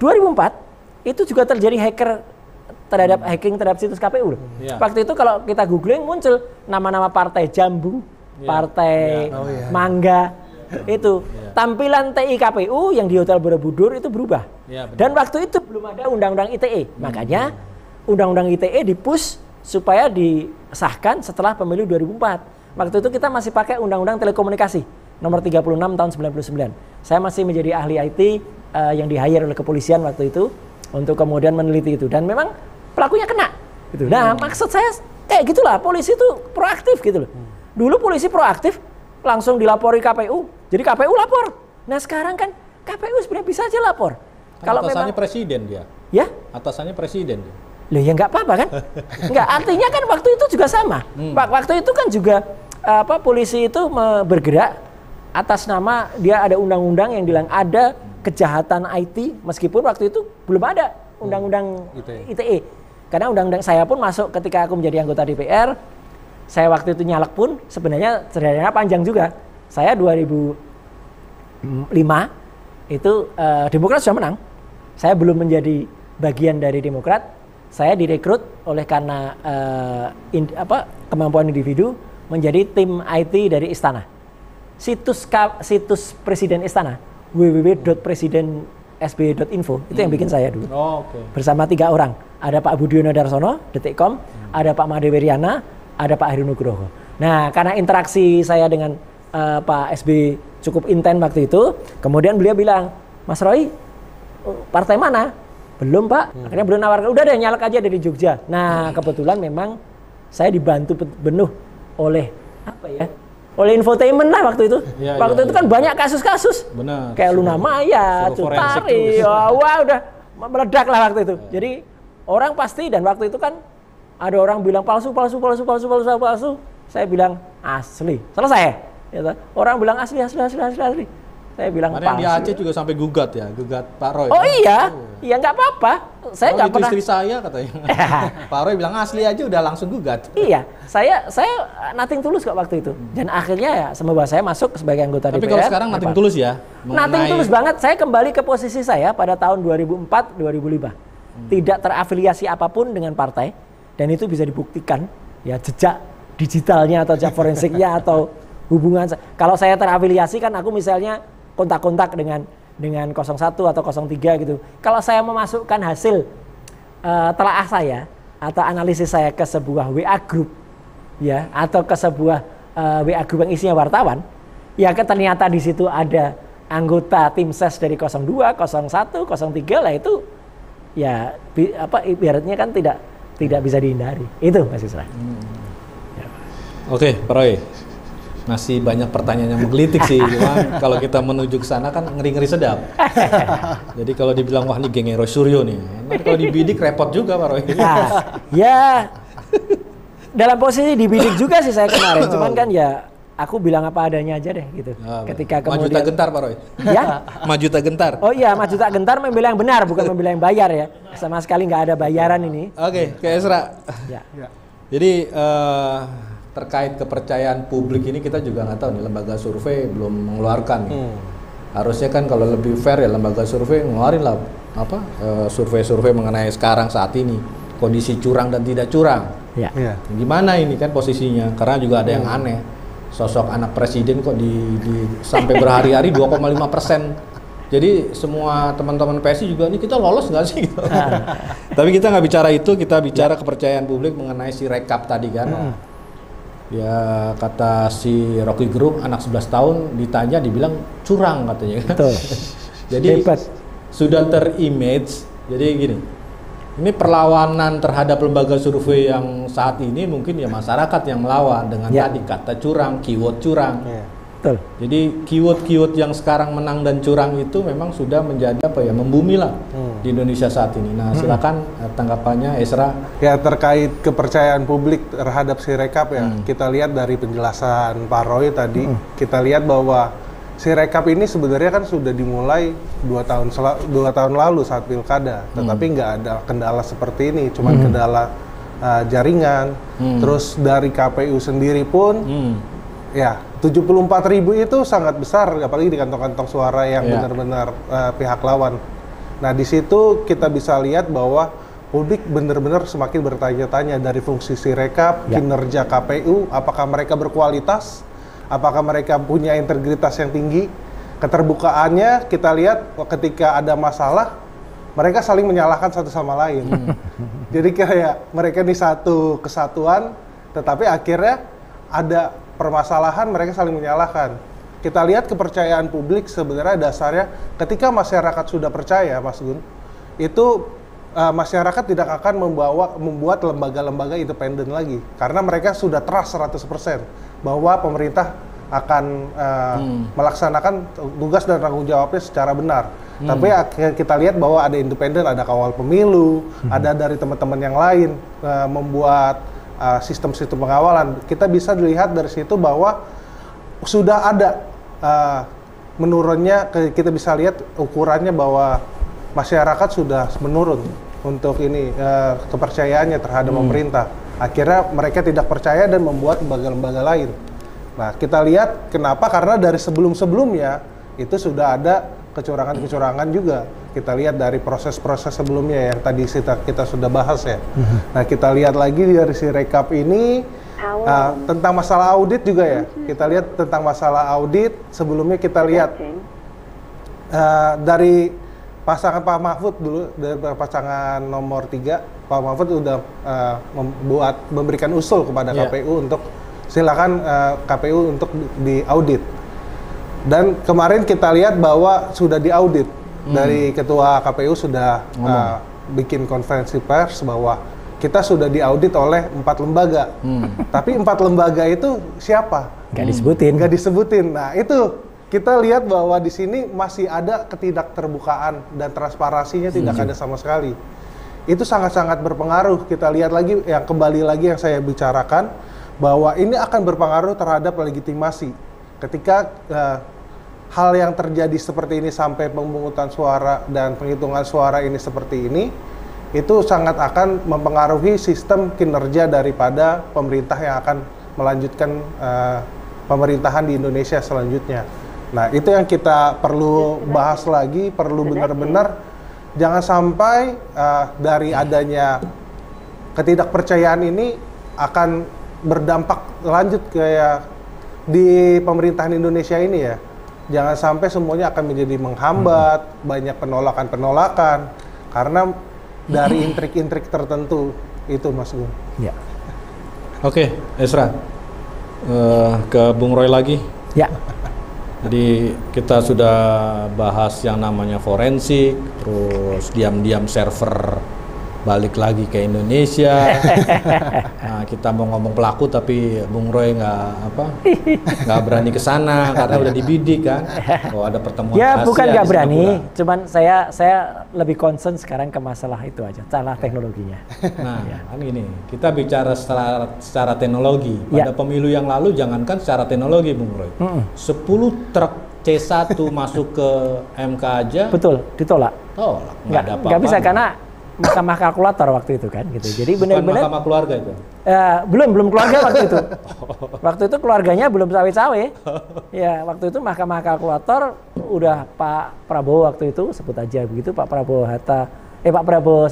2004 itu juga terjadi hacking terhadap situs KPU. Waktu itu kalau kita googling muncul nama-nama partai Jambu, partai Mangga. Itu tampilan TI KPU yang di Hotel Borobudur itu berubah. Dan waktu itu belum ada undang-undang ITE. Makanya undang-undang ITE dipush supaya disahkan setelah pemilu 2004. Waktu itu kita masih pakai undang-undang telekomunikasi nomor 36 tahun 99. Saya masih menjadi ahli IT yang di-hire oleh kepolisian waktu itu untuk kemudian meneliti itu, dan memang pelakunya kena gitu. Nah, maksud saya kayak gitulah, polisi itu proaktif gitu loh. Dulu polisi proaktif langsung dilapori KPU. Jadi KPU lapor. Nah, sekarang kan KPU sebenarnya bisa aja lapor. Kalau atasannya presiden dia. Ya? Atasannya presiden dia. Loh ya nggak apa-apa kan? Nggak, artinya kan waktu itu juga sama. Waktu itu kan juga polisi itu bergerak atas nama dia ada undang-undang yang bilang ada kejahatan IT, meskipun waktu itu belum ada undang-undang ITE. Karena undang-undang saya pun masuk ketika aku menjadi anggota DPR. Saya waktu itu nyalek pun sebenarnya ceritanya panjang juga. Saya 2005 itu Demokrat sudah menang. Saya belum menjadi bagian dari Demokrat. Saya direkrut oleh karena kemampuan individu menjadi tim IT dari Istana. Situs Presiden Istana www.presidensby.info itu yang bikin saya dulu. Bersama 3 orang. Ada Pak Budiono Darsono, Detikkom, ada Pak Made Wiryana, ada Pak Heru Nugroho. Nah, karena interaksi saya dengan Pak SBY cukup intens waktu itu, kemudian beliau bilang, Mas Roy, partai mana? Belum Pak. Akhirnya beliau nawarkan, udah deh nyalek aja dari Jogja. Nah, kebetulan memang saya dibantu penuh oleh oleh infotainment lah waktu itu. Waktu itu kan banyak kasus-kasus. Kayak Luna Maya, Cutari, wah udah meledak lah waktu itu. Jadi orang pasti, dan waktu itu kan ada orang bilang palsu. Saya bilang asli. Selesai. Orang bilang asli. Saya bilang palsu. Di Aceh juga sampai gugat Pak Roy. Oh iya, iya nggak apa-apa. Saya nggak pernah. Istri saya katanya. Pak Roy bilang asli aja udah langsung gugat. Iya, saya nothing tulus kok waktu itu. Dan akhirnya ya semoga saya masuk sebagai anggota DPR. Tapi kalau sekarang nothing tulus ya? Nothing tulus banget. Saya kembali ke posisi saya pada tahun 2004-2005. Tidak terafiliasi apapun dengan partai, dan itu bisa dibuktikan ya jejak digitalnya atau jejak forensiknya atau hubungan. Kalau saya terafiliasi kan aku misalnya kontak-kontak dengan 01 atau 03 gitu. Kalau saya memasukkan hasil telaah saya atau analisis saya ke sebuah WA group ya, atau ke sebuah WA group yang isinya wartawan, ya ternyata di situ ada anggota tim ses dari 02, 01, 03 lah, itu ya ibaratnya kan tidak bisa dihindari. Itu Mas Isra. Ya. Oke, Pak Roy. Masih banyak pertanyaan yang menggelitik sih, cuman kalau kita menuju ke sana kan ngeri-ngeri sedap. Jadi kalau dibilang wah ini gengnya Roy Suryo nih, nanti kalau dibidik repot juga Pak Roy. Nah, ya dalam posisi dibidik juga sih saya kemarin, cuman kan ya aku bilang apa adanya aja deh gitu. Ketika kemudian maju tak gentar Pak Roy. Ya? Maju tak gentar. Oh iya, maju tak gentar membela yang benar, bukan membela yang bayar ya. Sama sekali nggak ada bayaran ini. Oke, ke Esra. Ya. Jadi terkait kepercayaan publik ini kita juga nggak tahu nih, lembaga survei belum mengeluarkan nih. Harusnya kan kalau lebih fair ya lembaga survei ngeluarin lah survei-survei mengenai sekarang saat ini kondisi curang dan tidak curang. Ya. Gimana ini kan posisinya? Karena juga ada yang aneh. Sosok anak presiden kok sampai berhari-hari 2,5%. Jadi semua teman-teman PSI juga ini kita lolos nggak sih? Gitu. Tapi kita nggak bicara itu, kita bicara kepercayaan publik mengenai si rekap tadi kan. Ya kata si Rocky Gerung, anak 11 tahun ditanya dibilang curang katanya. Betul. Jadi sudah terimage. Jadi gini, ini perlawanan terhadap lembaga survei yang saat ini mungkin ya masyarakat yang melawan dengan tadi kata curang, keyword curang. Betul. Jadi keyword yang sekarang menang dan curang itu memang sudah menjadi membumi lah di Indonesia saat ini. Nah silakan tanggapannya Esra. Ya terkait kepercayaan publik terhadap si rekap ya, kita lihat dari penjelasan Pak Roy tadi, kita lihat bahwa si rekap ini sebenarnya kan sudah dimulai 2 tahun lalu saat pilkada, tetapi nggak ada kendala seperti ini, cuman kendala jaringan. Terus dari KPU sendiri pun ya 74.000 itu sangat besar, apalagi di kantong-kantong suara yang benar-benar pihak lawan. Nah di situ kita bisa lihat bahwa publik benar-benar semakin bertanya-tanya dari fungsi Sirekap, kinerja KPU, apakah mereka berkualitas, apakah mereka punya integritas yang tinggi, keterbukaannya kita lihat ketika ada masalah mereka saling menyalahkan satu sama lain. Jadi kayak mereka ini satu kesatuan, tetapi akhirnya ada permasalahan mereka saling menyalahkan. Kita lihat kepercayaan publik sebenarnya dasarnya ketika masyarakat sudah percaya, Mas Gun, itu masyarakat tidak akan membuat lembaga-lembaga independen lagi karena mereka sudah trust 100% bahwa pemerintah akan melaksanakan tugas dan tanggung jawabnya secara benar. Tapi kita lihat bahwa ada independen, ada kawal pemilu, ada dari teman-teman yang lain membuat sistem-sistem pengawalan. Kita bisa dilihat dari situ bahwa sudah ada menurunnya, kita bisa lihat ukurannya bahwa masyarakat sudah menurun untuk ini kepercayaannya terhadap pemerintah. Akhirnya mereka tidak percaya dan membuat lembaga-lembaga lain. Nah, kita lihat kenapa? Karena dari sebelum-sebelumnya itu sudah ada kecurangan-kecurangan juga. Kita lihat dari proses-proses sebelumnya yang tadi kita sudah bahas ya. Nah, kita lihat lagi dari si rekap ini tentang masalah audit juga ya. Kita lihat tentang masalah audit. Sebelumnya kita lihat dari pasangan Pak Mahfud dulu, dari pasangan nomor 3, Pak Mahfud sudah memberikan usul kepada KPU untuk silakan KPU untuk diaudit. Dan kemarin kita lihat bahwa sudah diaudit. Dari ketua KPU sudah bikin konferensi pers bahwa kita sudah diaudit oleh 4 lembaga. Tapi 4 lembaga itu siapa? Nggak disebutin. Nah itu kita lihat bahwa di sini masih ada ketidakterbukaan dan transparansinya tidak ada sama sekali. Itu sangat-sangat berpengaruh. Kita lihat lagi yang kembali lagi yang saya bicarakan bahwa ini akan berpengaruh terhadap legitimasi. Ketika hal yang terjadi seperti ini sampai pemungutan suara dan penghitungan suara ini seperti ini, itu sangat akan mempengaruhi sistem kinerja daripada pemerintah yang akan melanjutkan pemerintahan di Indonesia selanjutnya. Nah, itu yang kita perlu bahas lagi, perlu benar-benar jangan sampai dari adanya ketidakpercayaan ini akan berdampak lanjut kayak di pemerintahan Indonesia ini ya. Jangan sampai semuanya akan menjadi menghambat, banyak penolakan-penolakan karena dari intrik-intrik tertentu Itu Mas Gun. Ya. Oke, Esra. Ke Bung Roy lagi. Ya. Jadi kita sudah bahas yang namanya forensik, terus diam-diam server balik lagi ke Indonesia. Nah, kita mau ngomong pelaku tapi Bung Roy nggak berani ke sana karena udah dibidik kan. Oh, ada pertemuan. Ya, bukan nggak berani, Singapura. cuman saya lebih concern sekarang ke masalah itu aja, salah teknologinya. Nah, kan gini, kita bicara secara teknologi. Pada pemilu yang lalu jangankan secara teknologi, Bung Roy. 10 truk C1 masuk ke MK aja. Betul, ditolak. Tolak. Nggak ada apa-apa. Nggak bisa karena mahkamah kalkulator waktu itu kan gitu. Jadi benar-benar mahkamah keluarga itu. Belum keluarga waktu itu. Waktu itu keluarganya belum cawe-cawe. Ya, waktu itu mahkamah kalkulator udah Pak Prabowo waktu itu, sebut aja begitu, Pak Prabowo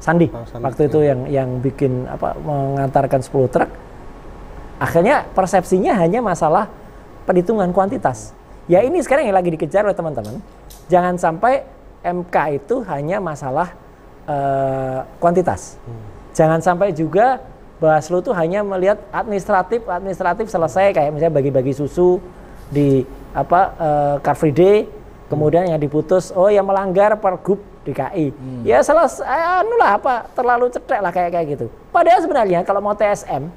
Sandi. Waktu itu yang bikin mengantarkan 10 truk. Akhirnya persepsinya hanya masalah perhitungan kuantitas. Ya ini sekarang yang lagi dikejar oleh teman-teman. Jangan sampai MK itu hanya masalah kuantitas. Jangan sampai juga Bawaslu itu hanya melihat administratif selesai, kayak misalnya bagi-bagi susu di Car Free Day, kemudian yang diputus yang melanggar Pergub DKI. Ya selesai terlalu cetek lah kayak gitu. Padahal sebenarnya kalau mau TSM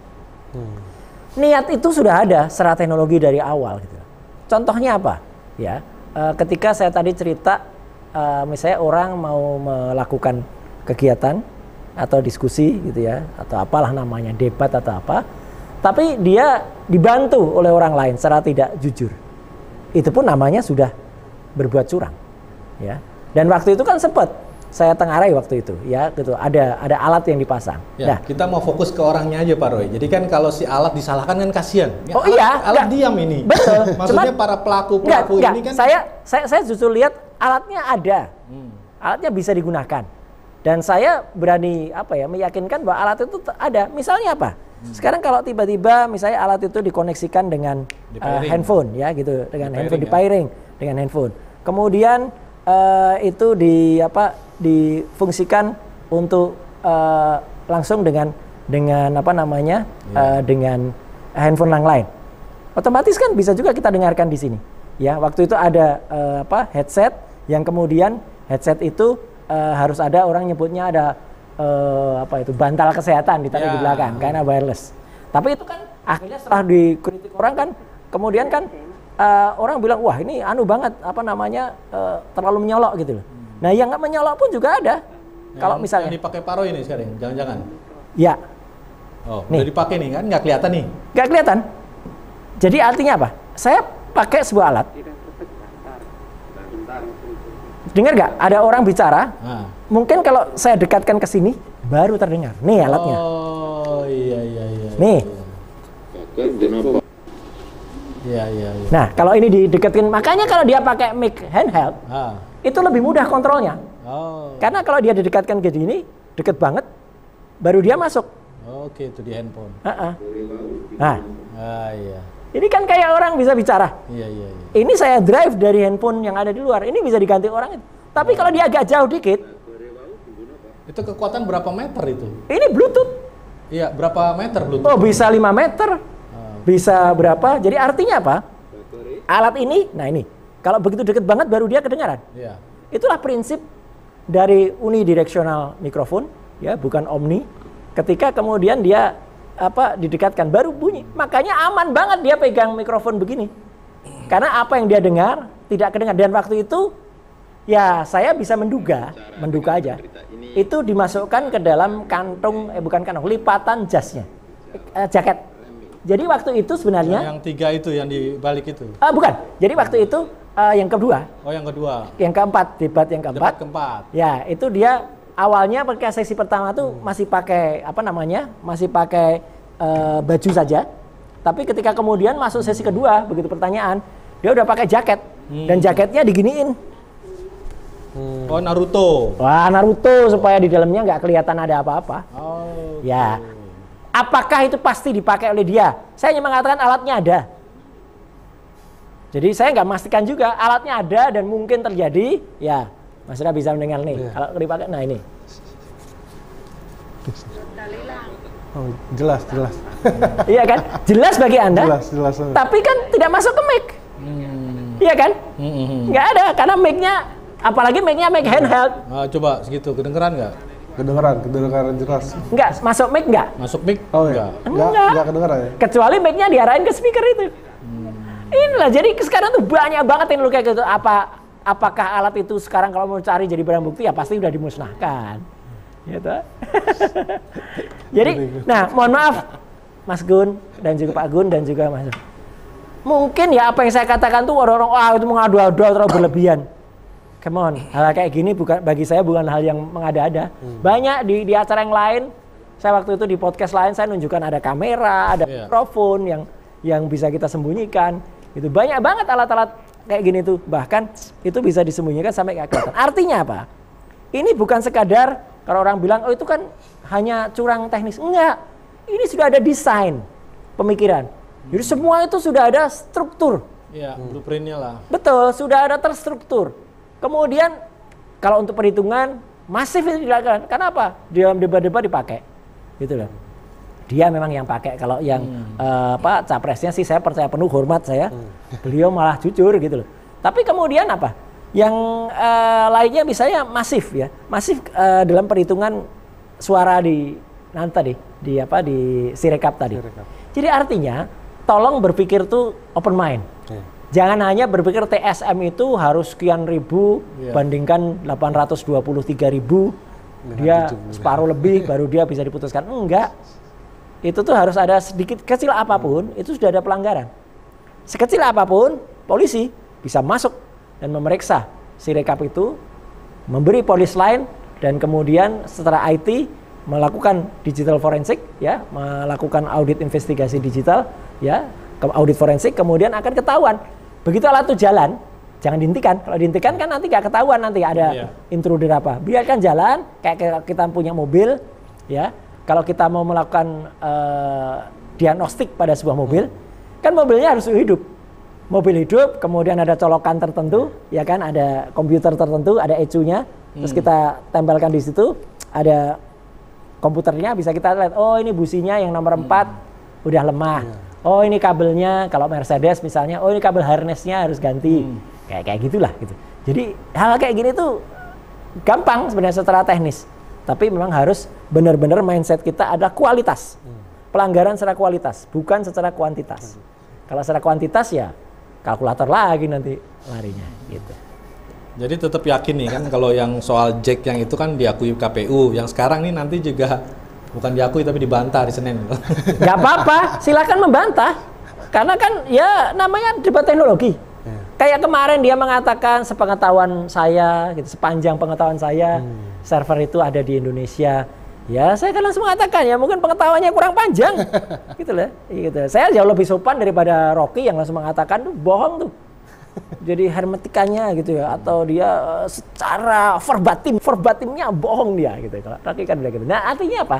niat itu sudah ada secara teknologi dari awal gitu. Contohnya apa? Ya, ketika saya tadi cerita misalnya orang mau melakukan kegiatan atau diskusi gitu ya, atau apalah namanya, debat atau apa, tapi dia dibantu oleh orang lain secara tidak jujur, itu pun namanya sudah berbuat curang, ya. Dan waktu itu kan sempat saya tengarai waktu itu, ya gitu, ada alat yang dipasang. Ya, nah, kita mau fokus ke orangnya aja Pak Roy. Jadi kan kalau si alat disalahkan kan kasihan. Ya, alat diam ini. Betul. Maksudnya para pelaku ini kan. Saya justru lihat alatnya ada, alatnya bisa digunakan, dan saya berani meyakinkan bahwa alat itu ada. Misalnya apa? Sekarang kalau tiba-tiba misalnya alat itu dikoneksikan dengan handphone, ya gitu, dengan handphone di-pairing dengan handphone, kemudian itu difungsikan untuk langsung dengan dengan handphone yang lain, otomatis kan bisa juga kita dengarkan di sini. Ya, waktu itu ada headset yang kemudian headset itu harus ada, orang nyebutnya ada bantal kesehatan ditaruh di belakang karena wireless. Tapi itu kan akhirnya setelah dikritik orang kan, kemudian kan orang bilang wah ini banget terlalu menyolok gitu loh. Nah yang nggak menyolok pun juga ada. Kalau misalnya yang dipakai Paro ini sekarang, jangan-jangan. Ya. Oh, udah dipakai nih kan, nggak kelihatan nih. Nggak kelihatan. Jadi artinya apa? Saya pakai sebuah alat. Dengar nggak? Ada orang bicara. Mungkin kalau saya dekatkan ke sini, baru terdengar. Nih alatnya. Oh iya. Nih. Iya. Nah kalau ini didekatkan, makanya kalau dia pakai mic handheld, itu lebih mudah kontrolnya. Karena kalau dia didekatkan ke sini, deket banget, baru dia masuk. Oke, itu di handphone. Nah, iya. Ini kan kayak orang bisa bicara. Iya. Ini saya drive dari handphone yang ada di luar. Ini bisa diganti orang itu. Tapi kalau dia agak jauh dikit, itu kekuatan berapa meter itu? ini Bluetooth. Iya, berapa meter Bluetooth? Oh, bisa 5 meter. Bisa berapa? Jadi artinya apa? Alat ini, nah ini, kalau begitu deket banget baru dia kedengaran. Iya. Itulah prinsip dari unidirectional microphone, ya, bukan omni. Ketika kemudian dia didekatkan baru bunyi. Makanya aman banget dia pegang mikrofon begini. Karena apa yang dia dengar tidak kedengar. Dan waktu itu ya saya bisa menduga aja. Itu dimasukkan ke dalam kantung, lipatan jasnya. Jaket. Jadi waktu itu sebenarnya yang 3 itu yang di balik itu. Bukan. Jadi waktu itu yang kedua. Oh, yang kedua. Yang keempat, debat yang keempat. Ya, itu dia awalnya pakai sesi pertama tuh masih pakai masih pakai baju saja. Tapi ketika kemudian masuk sesi kedua, begitu pertanyaan, dia udah pakai jaket dan jaketnya diginiin. Oh, Naruto. Wah, Naruto supaya di dalamnya nggak kelihatan ada apa-apa. Oh. Ya. Apakah itu pasti dipakai oleh dia? Saya hanya mengatakan alatnya ada. Jadi saya nggak memastikan juga alatnya ada dan mungkin terjadi. Ya, Mas Ra bisa mendengar nih. Kalau dipakai, nah ini. Oh, jelas. Iya kan? Jelas bagi Anda. Jelas. Tapi kan tidak masuk ke mic. Iya kan? Nggak ada, karena mic-nya, apalagi mic-nya mic handheld. Coba segitu, kedengeran nggak? Kedengeran jelas. Nggak, masuk mic nggak? Masuk mic? Oh iya. Enggak. Nggak kedengeran ya? Kecuali mic-nya diarahin ke speaker itu. Inilah, jadi sekarang tuh banyak banget yang lu kayak gitu. Apakah alat itu sekarang kalau mau cari jadi barang bukti ya pasti udah dimusnahkan. Gitu. Jadi, nah mohon maaf Mas Gun dan juga Pak Gun dan juga Mas. Mungkin ya apa yang saya katakan tuh orang-orang itu mengadu-adu terlalu berlebihan. Come on, hal kayak gini bukan, bagi saya bukan hal yang mengada-ada. Banyak di acara yang lain, saya waktu itu di podcast lain saya nunjukkan ada kamera, ada mikrofon yang bisa kita sembunyikan. Itu banyak banget alat-alat kayak gini tuh, bahkan itu bisa disembunyikan sampai nggak kelihatan. Artinya apa? Ini bukan sekadar kalau orang bilang oh itu kan hanya curang teknis. Enggak, ini sudah ada desain pemikiran. Jadi semua itu sudah ada struktur. Iya, blueprintnya lah. Betul, sudah ada terstruktur. Kemudian kalau untuk perhitungan masif itu dilakukan. Kenapa? Di dalam debat-debat dipakai, gitu loh. Dia memang yang pakai. Kalau yang capresnya sih saya percaya penuh, hormat saya. Beliau malah jujur gitu loh. Tapi kemudian apa? Yang lainnya misalnya masif ya, masif dalam perhitungan suara di Sirekap tadi. Jadi artinya tolong berpikir tuh open mind. Jangan hanya berpikir TSM itu harus sekian ribu bandingkan 823.000, dia separuh lebih baru dia bisa diputuskan. Enggak. Itu tuh harus ada sedikit kecil apapun, itu sudah ada pelanggaran. Sekecil apapun, polisi bisa masuk dan memeriksa Sirekap itu, memberi polis line, dan kemudian setelah IT melakukan digital forensik, ya, melakukan audit investigasi digital, ya, audit forensik, kemudian akan ketahuan. Begitu alat itu jalan, jangan dihentikan. Kalau dihentikan kan nanti nggak ketahuan, nanti ada intruder apa. Biarkan jalan, kayak kita punya mobil, ya. Kalau kita mau melakukan diagnostik pada sebuah mobil, kan mobilnya harus hidup. Mobil hidup, kemudian ada colokan tertentu, ya kan, ada komputer tertentu, ada ECU-nya, terus kita tempelkan di situ, ada komputernya, bisa kita lihat, oh ini businya yang nomor 4 udah lemah. Oh ini kabelnya, kalau Mercedes misalnya, oh ini kabel harnessnya harus ganti. Kayak gitulah gitu. Jadi hal kayak gini tuh gampang sebenarnya secara teknis. Tapi memang harus benar-benar mindset kita ada kualitas. Pelanggaran secara kualitas, bukan secara kuantitas. Kalau secara kuantitas ya kalkulator lagi nanti larinya gitu. Jadi tetap yakin nih kan kalau yang soal Jack yang itu kan diakui KPU, yang sekarang nih nanti juga bukan diakui tapi dibantah di Senin. Gak apa-apa, silakan membantah. Karena kan ya namanya debat teknologi. Kayak kemarin dia mengatakan sepengetahuan saya, gitu, sepanjang pengetahuan saya, server itu ada di Indonesia. Ya saya kan langsung mengatakan ya mungkin pengetahuannya kurang panjang, gitu loh. Gitu. Saya jauh lebih sopan daripada Rocky yang langsung mengatakan tuh bohong tuh. Jadi hermetikannya gitu ya, atau dia secara verbatimnya bohong dia gitu. Kalau Rocky kan udah gitu. Nah artinya apa?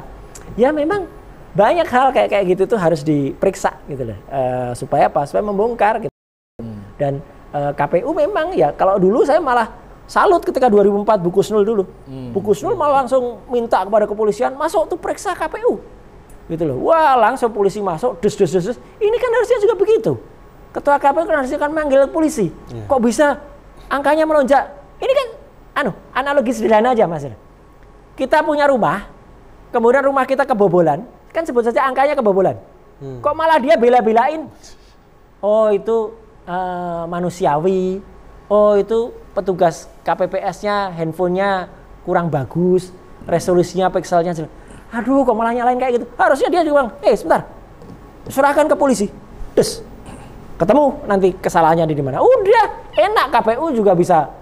Ya memang banyak hal kayak gitu tuh harus diperiksa gitu loh, supaya apa? Supaya membongkar gitu. Dan KPU memang ya kalau dulu saya malah salut ketika 2004 Bu Kusnul dulu. Bu Kusnul malah langsung minta kepada kepolisian masuk tuh periksa KPU. Gitu loh. Wah, langsung polisi masuk, des. Ini kan harusnya juga begitu. Ketua KPU kan harusnya kan manggil polisi. Kok bisa angkanya melonjak? Ini kan analogi sederhana aja Mas. Kita punya rumah, kemudian rumah kita kebobolan, kan sebut saja angkanya kebobolan. Kok malah dia bela-belain? Oh, itu manusiawi. Oh, itu petugas KPPS-nya handphonenya kurang bagus, resolusinya pixelnya. Aduh, kok malah nyalain kayak gitu. Harusnya dia juga, sebentar, serahkan ke polisi. Des, ketemu nanti kesalahannya di mana. Udah, enak, KPU juga bisa.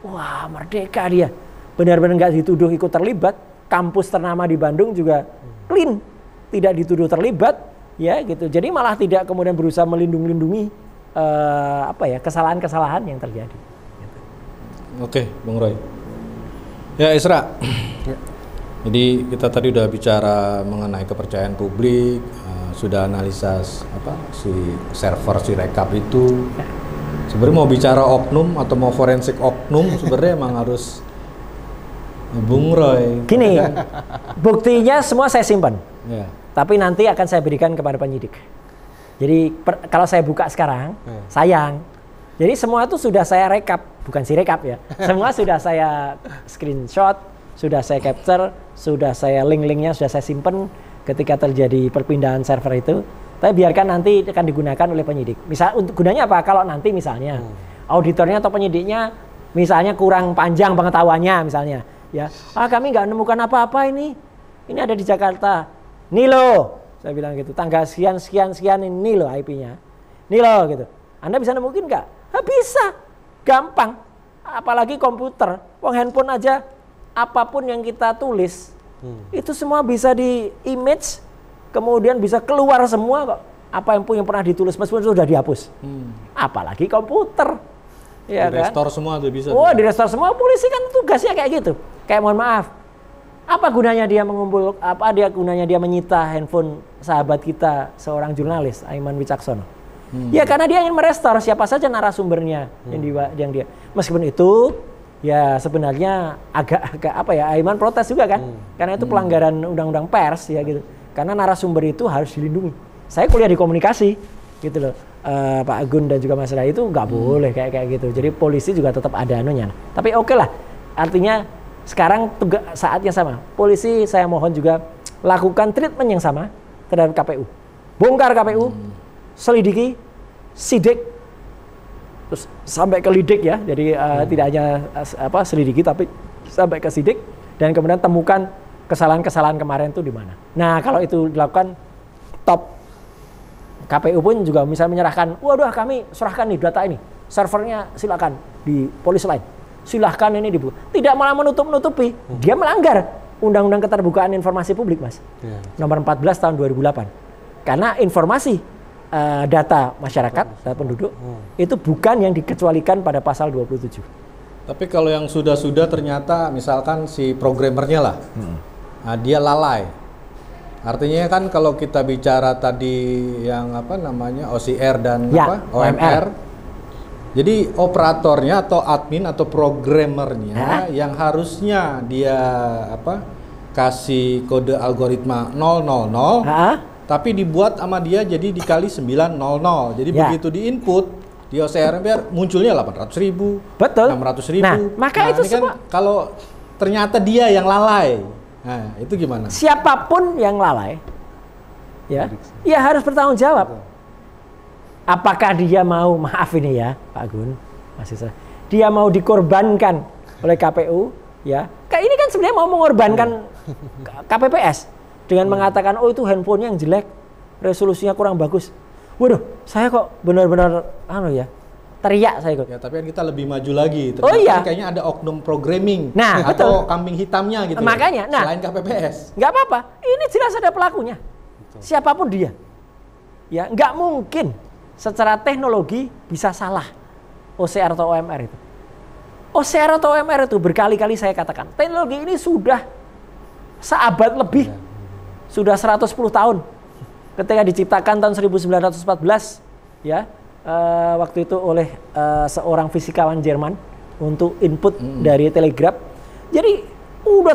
Wah, merdeka dia. Benar-benar nggak dituduh ikut terlibat. Kampus ternama di Bandung juga clean, tidak dituduh terlibat, ya gitu. Jadi malah tidak kemudian berusaha melindungi kesalahan-kesalahan yang terjadi. Oke, Bung Roy. Ya, Isra. Jadi kita tadi udah bicara mengenai kepercayaan publik, sudah analisa si server Sirekap itu. Sebenarnya mau bicara oknum atau mau forensik oknum, sebenarnya emang harus Bung Roy. Gini, buktinya semua saya simpan. Tapi nanti akan saya berikan kepada penyidik. Jadi kalau saya buka sekarang, sayang. Jadi semua itu sudah saya rekap, bukan si rekap ya. Semua sudah saya screenshot, sudah saya capture, sudah saya link-linknya sudah saya simpen ketika terjadi perpindahan server itu. Tapi biarkan nanti akan digunakan oleh penyidik. Misal untuk gunanya apa? Kalau nanti misalnya auditornya atau penyidiknya misalnya kurang panjang pengetahuannya misalnya, ya, kami nggak menemukan apa-apa ini ada di Jakarta. Nih loh, saya bilang gitu, tanggal sekian ini loh IP-nya. Nih loh gitu. Anda bisa nemuin nggak? Bisa, gampang. Apalagi komputer, handphone aja, apapun yang kita tulis itu semua bisa di image. Kemudian bisa keluar semua kok. Apa yang pernah ditulis meskipun sudah dihapus. Apalagi komputer. Ya di restore semua tuh bisa. Di restore semua. Polisi kan tugasnya kayak gitu. Kayak mohon maaf. Apa gunanya dia gunanya dia menyita handphone sahabat kita seorang jurnalis Aiman Wicaksono? Ya karena dia ingin merestore siapa saja narasumbernya yang dia. Meskipun itu ya sebenarnya agak apa ya, Aiman protes juga kan. Karena itu pelanggaran undang-undang pers ya gitu. Karena narasumber itu harus dilindungi. Saya kuliah di komunikasi, gitu loh, Pak Agun dan juga Mas Rai itu nggak boleh kayak gitu. Jadi polisi juga tetap ada anunya. Tapi oke lah, artinya sekarang saatnya sama. Polisi saya mohon juga lakukan treatment yang sama terhadap KPU. Bongkar KPU, selidiki, sidik, terus sampai ke lidik ya. Jadi tidak hanya selidiki tapi sampai ke sidik dan kemudian temukan kesalahan-kesalahan kemarin itu di mana. Nah, kalau itu dilakukan top, KPU pun juga misalnya menyerahkan, waduh kami serahkan nih data ini, servernya silakan di polis lain, silahkan ini dibuka. Tidak malah menutup-nutupi, dia melanggar Undang-Undang Keterbukaan Informasi Publik, Mas. Nomor 14 tahun 2008. Karena informasi data masyarakat, data penduduk, itu bukan yang dikecualikan pada pasal 27. Tapi kalau yang sudah-sudah ternyata misalkan si programmernya lah, dia lalai. Artinya kan kalau kita bicara tadi yang OCR dan OMR. Jadi operatornya atau admin atau programmernya yang harusnya dia kasih kode algoritma 000, tapi dibuat sama dia jadi dikali 900. Jadi begitu di input di OCR biar munculnya 800.000, betul, 600.000. Nah, maka itu semua kan kalau ternyata dia yang lalai, nah itu gimana? Siapapun yang lalai, ya harus bertanggung jawab. Apakah dia mau, maaf ini ya Pak Gun, dia mau dikorbankan oleh KPU, ya? Kayak ini kan sebenarnya mau mengorbankan KPPS dengan mengatakan, itu handphonenya yang jelek, resolusinya kurang bagus. Waduh, saya kok benar-benar teriak saya kok. Ya, tapi kan kita lebih maju lagi. Kayaknya ada oknum programming atau kambing hitamnya gitu. Makanya, selain KPPS. Nggak apa-apa, ini jelas ada pelakunya. Siapapun dia. Ya, nggak mungkin secara teknologi bisa salah OCR atau OMR itu. OCR atau OMR itu berkali-kali saya katakan, teknologi ini sudah seabad lebih. Sudah 110 tahun. Ketika diciptakan tahun 1914 ya, waktu itu oleh seorang fisikawan Jerman untuk input dari telegraf. Jadi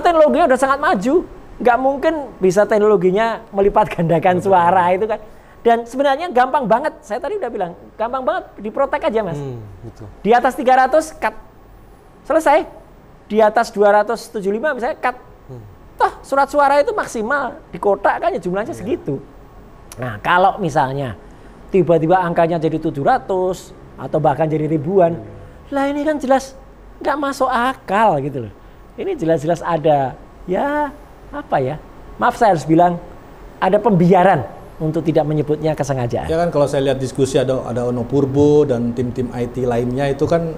teknologinya udah sangat maju, nggak mungkin bisa teknologinya melipat gandakan suara itu kan. Dan sebenarnya gampang banget, saya tadi udah bilang, gampang banget diprotek aja Mas. Di atas 300 cut, selesai. Di atas 275 misalnya cut. Toh surat suara itu maksimal di kotak kan ya jumlahnya segitu. Nah, kalau misalnya tiba-tiba angkanya jadi 700 atau bahkan jadi ribuan, lah ini kan jelas nggak masuk akal gitu loh. Ini jelas-jelas ada, maaf saya harus bilang, ada pembiaran untuk tidak menyebutnya kesengajaan. Ya kan kalau saya lihat diskusi ada Ono Purbo dan tim-tim IT lainnya itu kan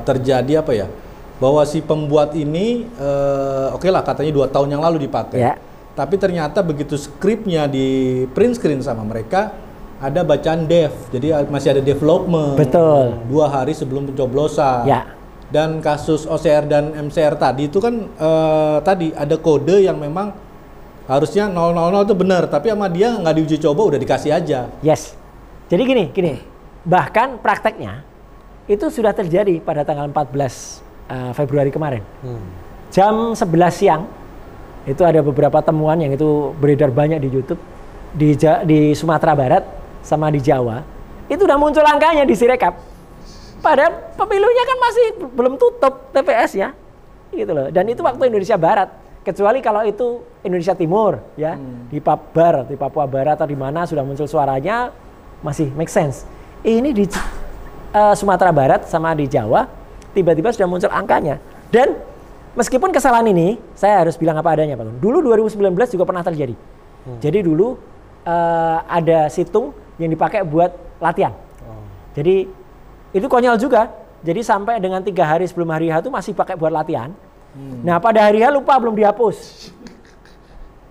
terjadi bahwa si pembuat ini lah katanya 2 tahun yang lalu dipakai. Ya. Tapi ternyata begitu skripnya di print screen sama mereka, ada bacaan dev, jadi masih ada development. Betul. 2 hari sebelum pencoblosan. Ya. Dan kasus OCR dan MCR tadi itu kan tadi ada kode yang memang harusnya 000 itu benar, tapi sama dia nggak diuji coba udah dikasih aja. Yes. Jadi gini, bahkan prakteknya itu sudah terjadi pada tanggal 14 Februari kemarin. Jam 11 siang Itu ada beberapa temuan yang itu beredar banyak di YouTube di Sumatera Barat sama di Jawa. Itu udah muncul angkanya di Sirekap. Padahal pemilunya kan masih belum tutup TPS ya. Gitu loh. Dan itu waktu Indonesia Barat. Kecuali kalau itu Indonesia Timur ya, di Papua Barat atau di mana sudah muncul suaranya masih make sense. Ini di Sumatera Barat sama di Jawa tiba-tiba sudah muncul angkanya. Dan meskipun kesalahan ini saya harus bilang apa adanya, Pak. Dulu 2019 juga pernah terjadi. Jadi dulu ada situng yang dipakai buat latihan. Jadi itu konyol juga. Jadi sampai dengan 3 hari sebelum hari H itu masih pakai buat latihan. Nah pada hari H lupa belum dihapus.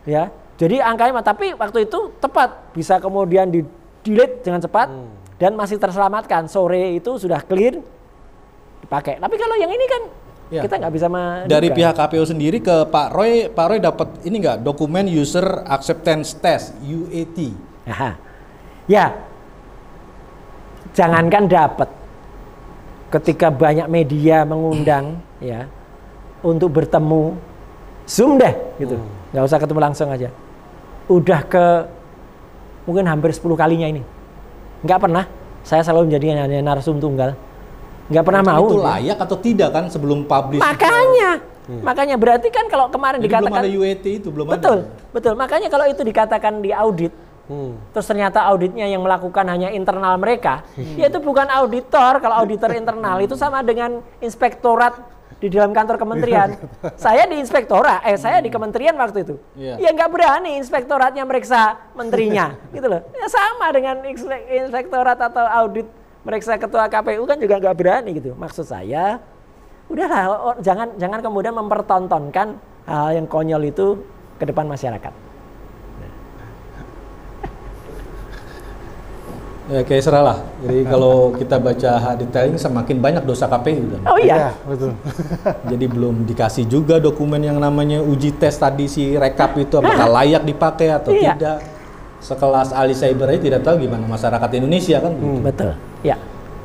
Ya, jadi angkanya, tapi waktu itu tepat bisa kemudian di delete dengan cepat dan masih terselamatkan. Sore itu sudah clear dipakai. Tapi kalau yang ini kan kita nggak bisa menduga. Dari pihak KPU sendiri ke Pak Roy dapat ini nggak, dokumen user acceptance test UAT? Ya, jangankan dapat, ketika banyak media mengundang ya untuk bertemu Zoom deh gitu, nggak usah ketemu langsung aja, udah ke mungkin hampir 10 kalinya ini, nggak pernah saya selalu menjadi hanya narsum tunggal, nggak pernah mau. Itu layak atau tidak kan sebelum publish? Makanya berarti kan kalau kemarin jadi dikatakan belum ada UAT itu belum betul, makanya kalau itu dikatakan di audit, terus ternyata auditnya yang melakukan hanya internal mereka, ya itu bukan auditor. Kalau auditor internal itu sama dengan inspektorat di dalam kantor kementerian. Saya di inspektorat, saya di kementerian waktu itu. Ya nggak berani inspektoratnya meriksa menterinya, gitu loh. Ya sama dengan inspektorat atau audit meriksa ketua KPU kan juga nggak berani gitu. Maksud saya, udahlah, jangan kemudian mempertontonkan hal yang konyol itu ke depan masyarakat. Ya kayak serah lah. Jadi kalau kita baca detailing semakin banyak dosa KPU kan. Oh iya, betul. Jadi belum dikasih juga dokumen yang namanya uji tes tadi si rekap itu apakah layak dipakai atau tidak. Sekelas ahli cyber aja tidak tahu gimana masyarakat Indonesia kan. Betul. Ya.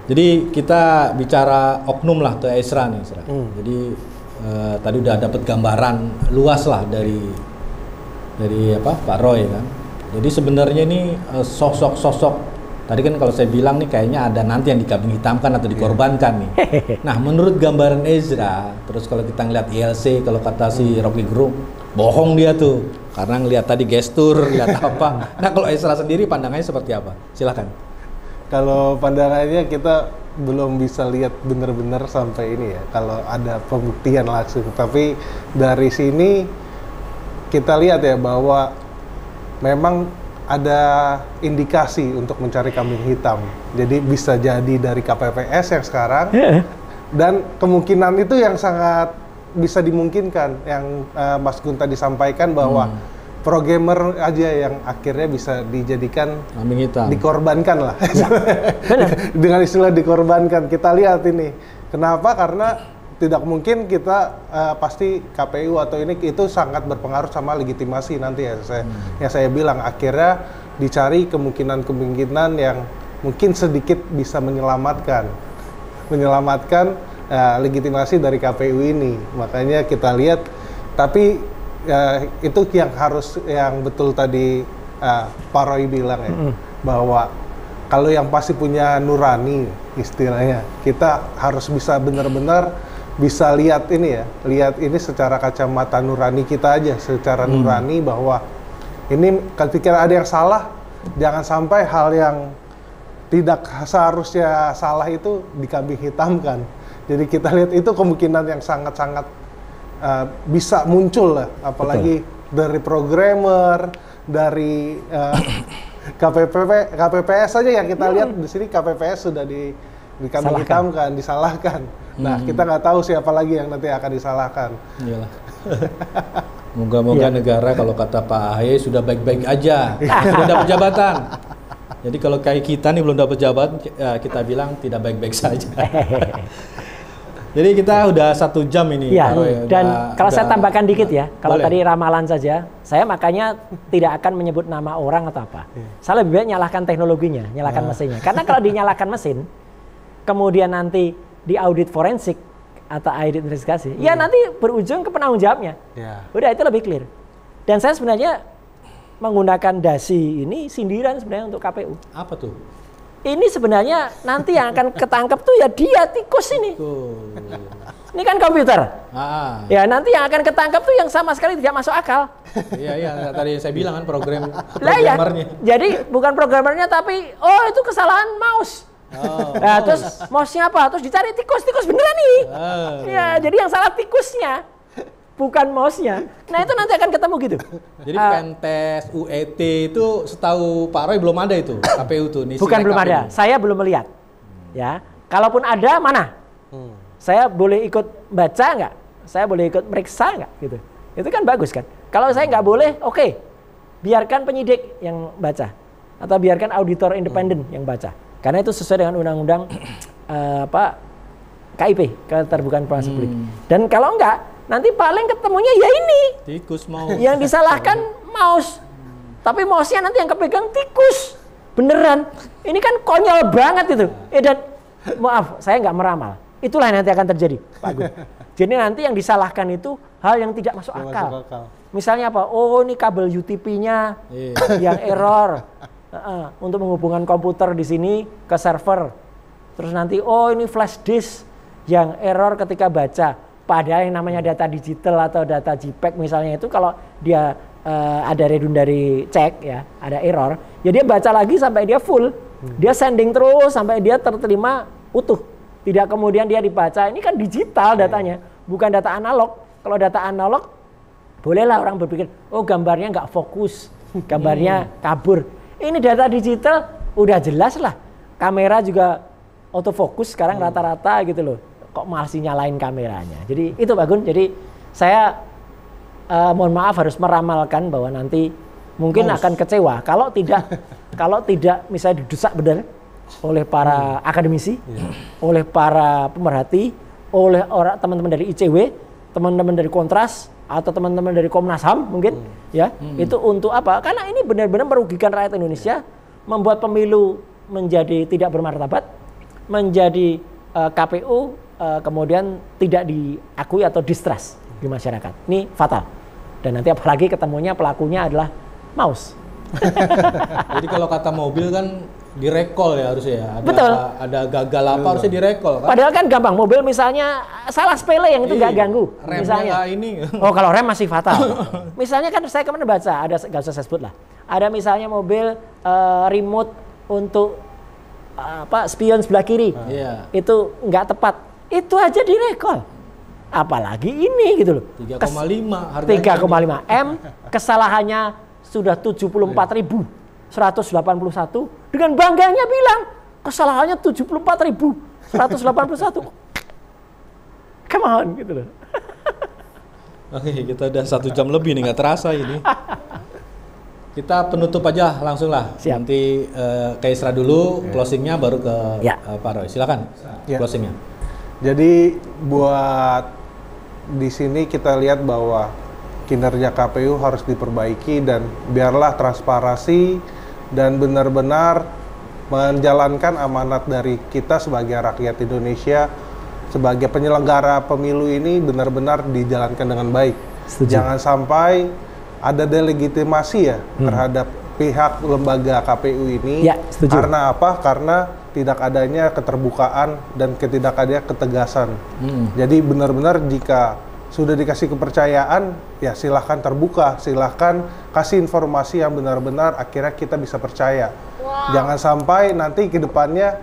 Jadi kita bicara oknum lah tuh Esra nih. Jadi tadi udah dapat gambaran luas lah dari Pak Roy kan. Jadi sebenarnya ini sosok-sosok tadi kan kalau saya bilang nih kayaknya ada nanti yang dikambing hitamkan atau dikorbankan nih. Nah menurut gambaran Ezra, terus kalau kita ngeliat ILC, kalau kata si Rocky Gerung, bohong dia tuh. Karena ngeliat tadi gestur, lihat apa. Nah kalau Ezra sendiri pandangannya seperti apa? Silakan. Kalau pandangannya kita belum bisa lihat benar-benar sampai ini ya, kalau ada pembuktian langsung. Tapi dari sini kita lihat ya bahwa memang ada indikasi untuk mencari kambing hitam. Jadi bisa jadi dari KPPS yang sekarang, dan kemungkinan itu yang sangat bisa dimungkinkan yang Mas Gun tadi sampaikan bahwa programmer aja yang akhirnya bisa dijadikan kambing hitam, dikorbankan lah. Dengan istilah dikorbankan, kita lihat ini. Kenapa? Karena tidak mungkin kita pasti KPU atau ini itu sangat berpengaruh sama legitimasi nanti ya. Yang saya bilang akhirnya dicari kemungkinan yang mungkin sedikit bisa menyelamatkan legitimasi dari KPU ini. Makanya kita lihat, tapi itu yang betul tadi Pak Roy bilang ya, bahwa kalau yang pasti punya nurani istilahnya, kita harus bisa benar-benar bisa lihat ini secara kacamata nurani kita aja, secara nurani bahwa ini ketika ada yang salah, jangan sampai hal yang tidak seharusnya salah itu dikambing hitamkan. Jadi kita lihat itu kemungkinan yang sangat-sangat bisa muncul lah, apalagi dari programmer, dari KPPS saja yang kita lihat di sini KPPS sudah dikambing hitamkan, disalahkan. Nah, kita nggak tahu siapa lagi yang nanti akan disalahkan. Iyalah. Moga-moga negara kalau kata Pak AHY sudah baik-baik aja, sudah dapat jabatan. Jadi kalau kayak kita nih belum dapat jabatan, kita bilang tidak baik-baik saja. Jadi kita udah 1 jam ini. Ya, dan kalau saya tambahkan dikit ya, kalau tadi ramalan saja, saya makanya tidak akan menyebut nama orang atau apa. Saya lebih baik nyalakan teknologinya, nyalakan mesinnya. Karena kalau dinyalakan mesin, kemudian nanti di audit forensik, atau identifikasi, ya nanti berujung ke penanggung jawabnya. Ya. Udah itu lebih clear. Dan saya sebenarnya menggunakan dasi ini sindiran sebenarnya untuk KPU. Apa tuh? Ini sebenarnya nanti yang akan ketangkep tuh ya dia tikus ini. Tuh. Ini kan komputer. Ya nanti yang akan ketangkep tuh yang sama sekali tidak masuk akal. Iya, tadi saya bilang kan Lah ya, programmernya. jadi bukan programmernya tapi itu kesalahan mouse. Nah, terus mouse-nya apa? Terus dicari tikus beneran nih. Ya, jadi yang salah tikusnya, bukan mouse-nya. Nah, itu nanti akan ketemu gitu. Jadi Pentest, UET itu setahu Pak Roy belum ada itu KPU tuh. Bukan belum ada, saya belum melihat. Ya, kalaupun ada mana? Saya boleh ikut baca nggak? Saya boleh ikut meriksa nggak? Gitu. Itu kan bagus kan? Kalau saya nggak boleh, oke. Biarkan penyidik yang baca. Atau biarkan auditor independen yang baca. Karena itu sesuai dengan undang-undang KIP, keterbukaan informasi publik. Dan kalau enggak, nanti paling ketemunya ya ini. Tikus mouse. Yang disalahkan mouse. Tapi mouse-nya nanti yang kepegang tikus. Beneran. Ini kan konyol banget itu. Dan maaf, saya nggak meramal. Itulah yang nanti akan terjadi, Pak Gun. Jadi nanti yang disalahkan itu hal yang tidak masuk akal. Misalnya apa? Oh, ini kabel UTP-nya yang error. Untuk menghubungkan komputer di sini ke server. Terus nanti ini flash disk yang error ketika baca. Padahal yang namanya data digital atau data JPEG misalnya itu kalau dia ada redundary check ya, ada error, ya dia baca lagi sampai dia full. Dia sending terus sampai dia terterima utuh. Tidak kemudian dia dibaca. Ini kan digital datanya, bukan data analog. Kalau data analog bolehlah orang berpikir, gambarnya nggak fokus, gambarnya kabur. Ini data digital udah jelas lah. Kamera juga autofocus sekarang rata-rata gitu loh. Kok masih nyalain kameranya. Jadi itu Pak Gun. Jadi saya mohon maaf harus meramalkan bahwa nanti mungkin akan kecewa kalau tidak misalnya didesak benar oleh para akademisi, oleh para pemerhati, oleh teman-teman dari ICW, teman-teman dari Kontras atau teman-teman dari Komnas HAM mungkin itu untuk apa? Karena ini benar-benar merugikan rakyat Indonesia, membuat pemilu menjadi tidak bermartabat, menjadi KPU kemudian tidak diakui atau distrust di masyarakat. Ini fatal. Dan nanti apalagi ketemunya pelakunya adalah mouse. Jadi kalau kata mobil kan direkol ya harusnya ya. Betul. Ada gagal apa harusnya direkol kan? Padahal kan gampang, mobil misalnya salah sepele yang itu nggak ganggu. Misalnya. Ini. Kalau rem masih fatal. Misalnya kan saya kemarin baca, ada nggak usah saya sebut lah. Ada misalnya mobil remote untuk spion sebelah kiri. Itu nggak tepat. Itu aja direkol. Apalagi ini gitu loh. 3,5 harganya. 3,5 M, kesalahannya sudah 74.181 dengan bangganya bilang kesalahannya 74.181. Come on gitu loh. Oke, kita udah 1 jam lebih nih, nggak terasa ini. Kita penutup aja langsung lah. Siap. Nanti ke Isra dulu, closingnya baru ke Pak Roy. Silakan closingnya. Jadi buat di sini kita lihat bahwa kinerja KPU harus diperbaiki dan biarlah transparansi dan benar-benar menjalankan amanat dari kita sebagai rakyat Indonesia, sebagai penyelenggara pemilu ini benar-benar dijalankan dengan baik. Setuju. Jangan sampai ada delegitimasi ya terhadap pihak lembaga KPU ini. Ya, setuju. Karena apa? Karena tidak adanya keterbukaan dan tidak adanya ketegasan. Jadi benar-benar jika sudah dikasih kepercayaan, ya silahkan terbuka, silahkan kasih informasi yang benar-benar akhirnya kita bisa percaya. Jangan sampai nanti ke depannya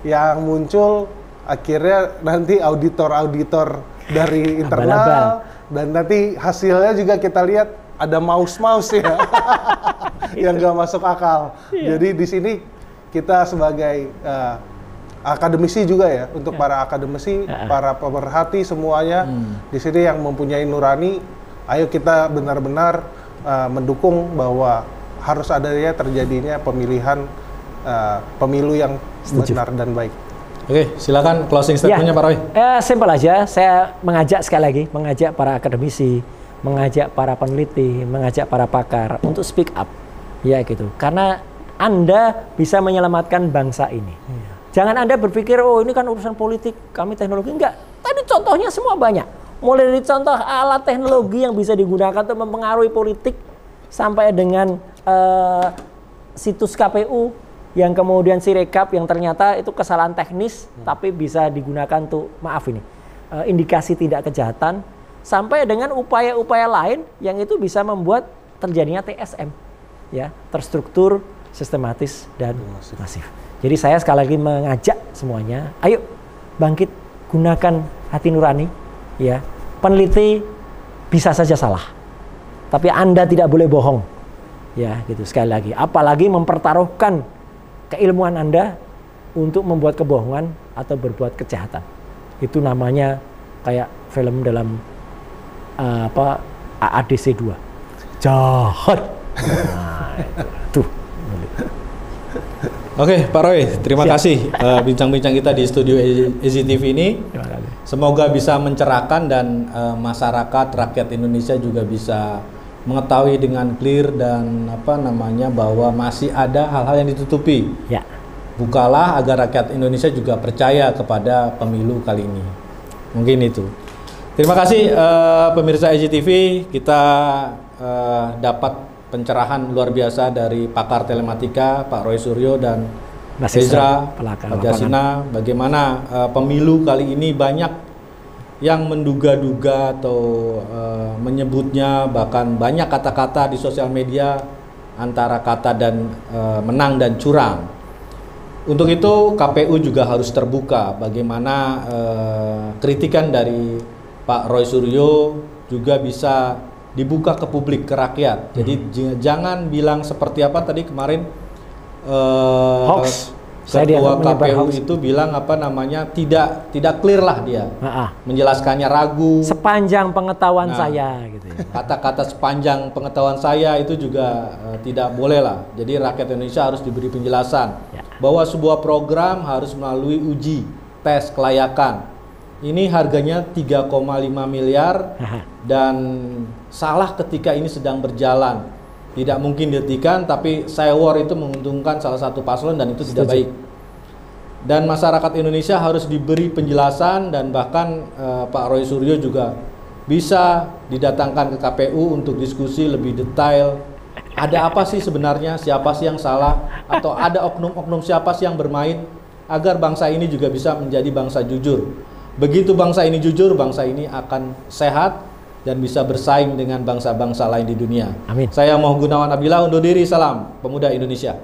yang muncul akhirnya nanti auditor-auditor dari internal dan nanti hasilnya juga kita lihat ada mouse-mouse ya yang nggak masuk akal. Jadi di sini kita sebagai akademisi juga ya, untuk para akademisi, para pemerhati semuanya di sini yang mempunyai nurani, ayo kita benar-benar mendukung bahwa harus adanya terjadinya pemilihan pemilu yang benar dan baik. Oke, silakan closing statementnya Pak Roy. Simpel aja, saya mengajak sekali lagi, mengajak para akademisi, mengajak para peneliti, mengajak para pakar untuk speak up, ya gitu. Karena Anda bisa menyelamatkan bangsa ini. Jangan Anda berpikir, oh ini kan urusan politik, kami teknologi. Enggak. Tadi contoh contohnya semua banyak. Mulai dari contoh alat teknologi yang bisa digunakan untuk mempengaruhi politik, sampai dengan situs KPU yang kemudian Sirekap yang ternyata itu kesalahan teknis, tapi bisa digunakan untuk, maaf ini, indikasi tindak kejahatan, sampai dengan upaya-upaya lain yang itu bisa membuat terjadinya TSM, ya, terstruktur, sistematis, dan masif. Jadi saya sekali lagi mengajak semuanya, ayo bangkit, gunakan hati nurani, ya. Peneliti bisa saja salah, tapi Anda tidak boleh bohong, ya, gitu, sekali lagi. Apalagi mempertaruhkan keilmuan Anda untuk membuat kebohongan atau berbuat kejahatan. Itu namanya kayak film dalam AADC 2. Jahat. Nah, tuh. Oke, Pak Roy, terima Siap. kasih bincang-bincang kita di studio EZTV ini. Terima kasih. Semoga bisa mencerahkan dan masyarakat, rakyat Indonesia juga bisa mengetahui dengan clear dan bahwa masih ada hal-hal yang ditutupi. Ya. Bukalah agar rakyat Indonesia juga percaya kepada pemilu kali ini. Mungkin itu. Terima kasih pemirsa EZTV, kita dapat pencerahan luar biasa dari pakar telematika Pak Roy Suryo dan Mas Ezra Pelaka Pagasina. Bagaimana pemilu kali ini banyak yang menduga-duga atau menyebutnya, bahkan banyak kata-kata di sosial media antara kata dan menang dan curang. Untuk itu KPU juga harus terbuka bagaimana kritikan dari Pak Roy Suryo juga bisa dibuka ke publik, ke rakyat. Jadi jangan bilang seperti apa tadi kemarin hoax. Ketua KPU itu bilang tidak clear lah dia. Menjelaskannya ragu. Sepanjang pengetahuan saya gitu ya. Kata-kata sepanjang pengetahuan saya itu juga tidak boleh lah. Jadi rakyat Indonesia harus diberi penjelasan bahwa sebuah program harus melalui uji tes kelayakan. Ini harganya 3,5 miliar dan salah ketika ini sedang berjalan. Tidak mungkin dihentikan, tapi war itu menguntungkan salah satu paslon dan itu tidak baik. Dan masyarakat Indonesia harus diberi penjelasan dan bahkan Pak Roy Suryo juga bisa didatangkan ke KPU untuk diskusi lebih detail. Ada apa sih sebenarnya, siapa sih yang salah, atau ada oknum-oknum siapa sih yang bermain, agar bangsa ini juga bisa menjadi bangsa jujur. Begitu bangsa ini jujur, bangsa ini akan sehat dan bisa bersaing dengan bangsa-bangsa lain di dunia. Amin. Saya Moh Gunawan Abdillah undur diri, salam Pemuda Indonesia.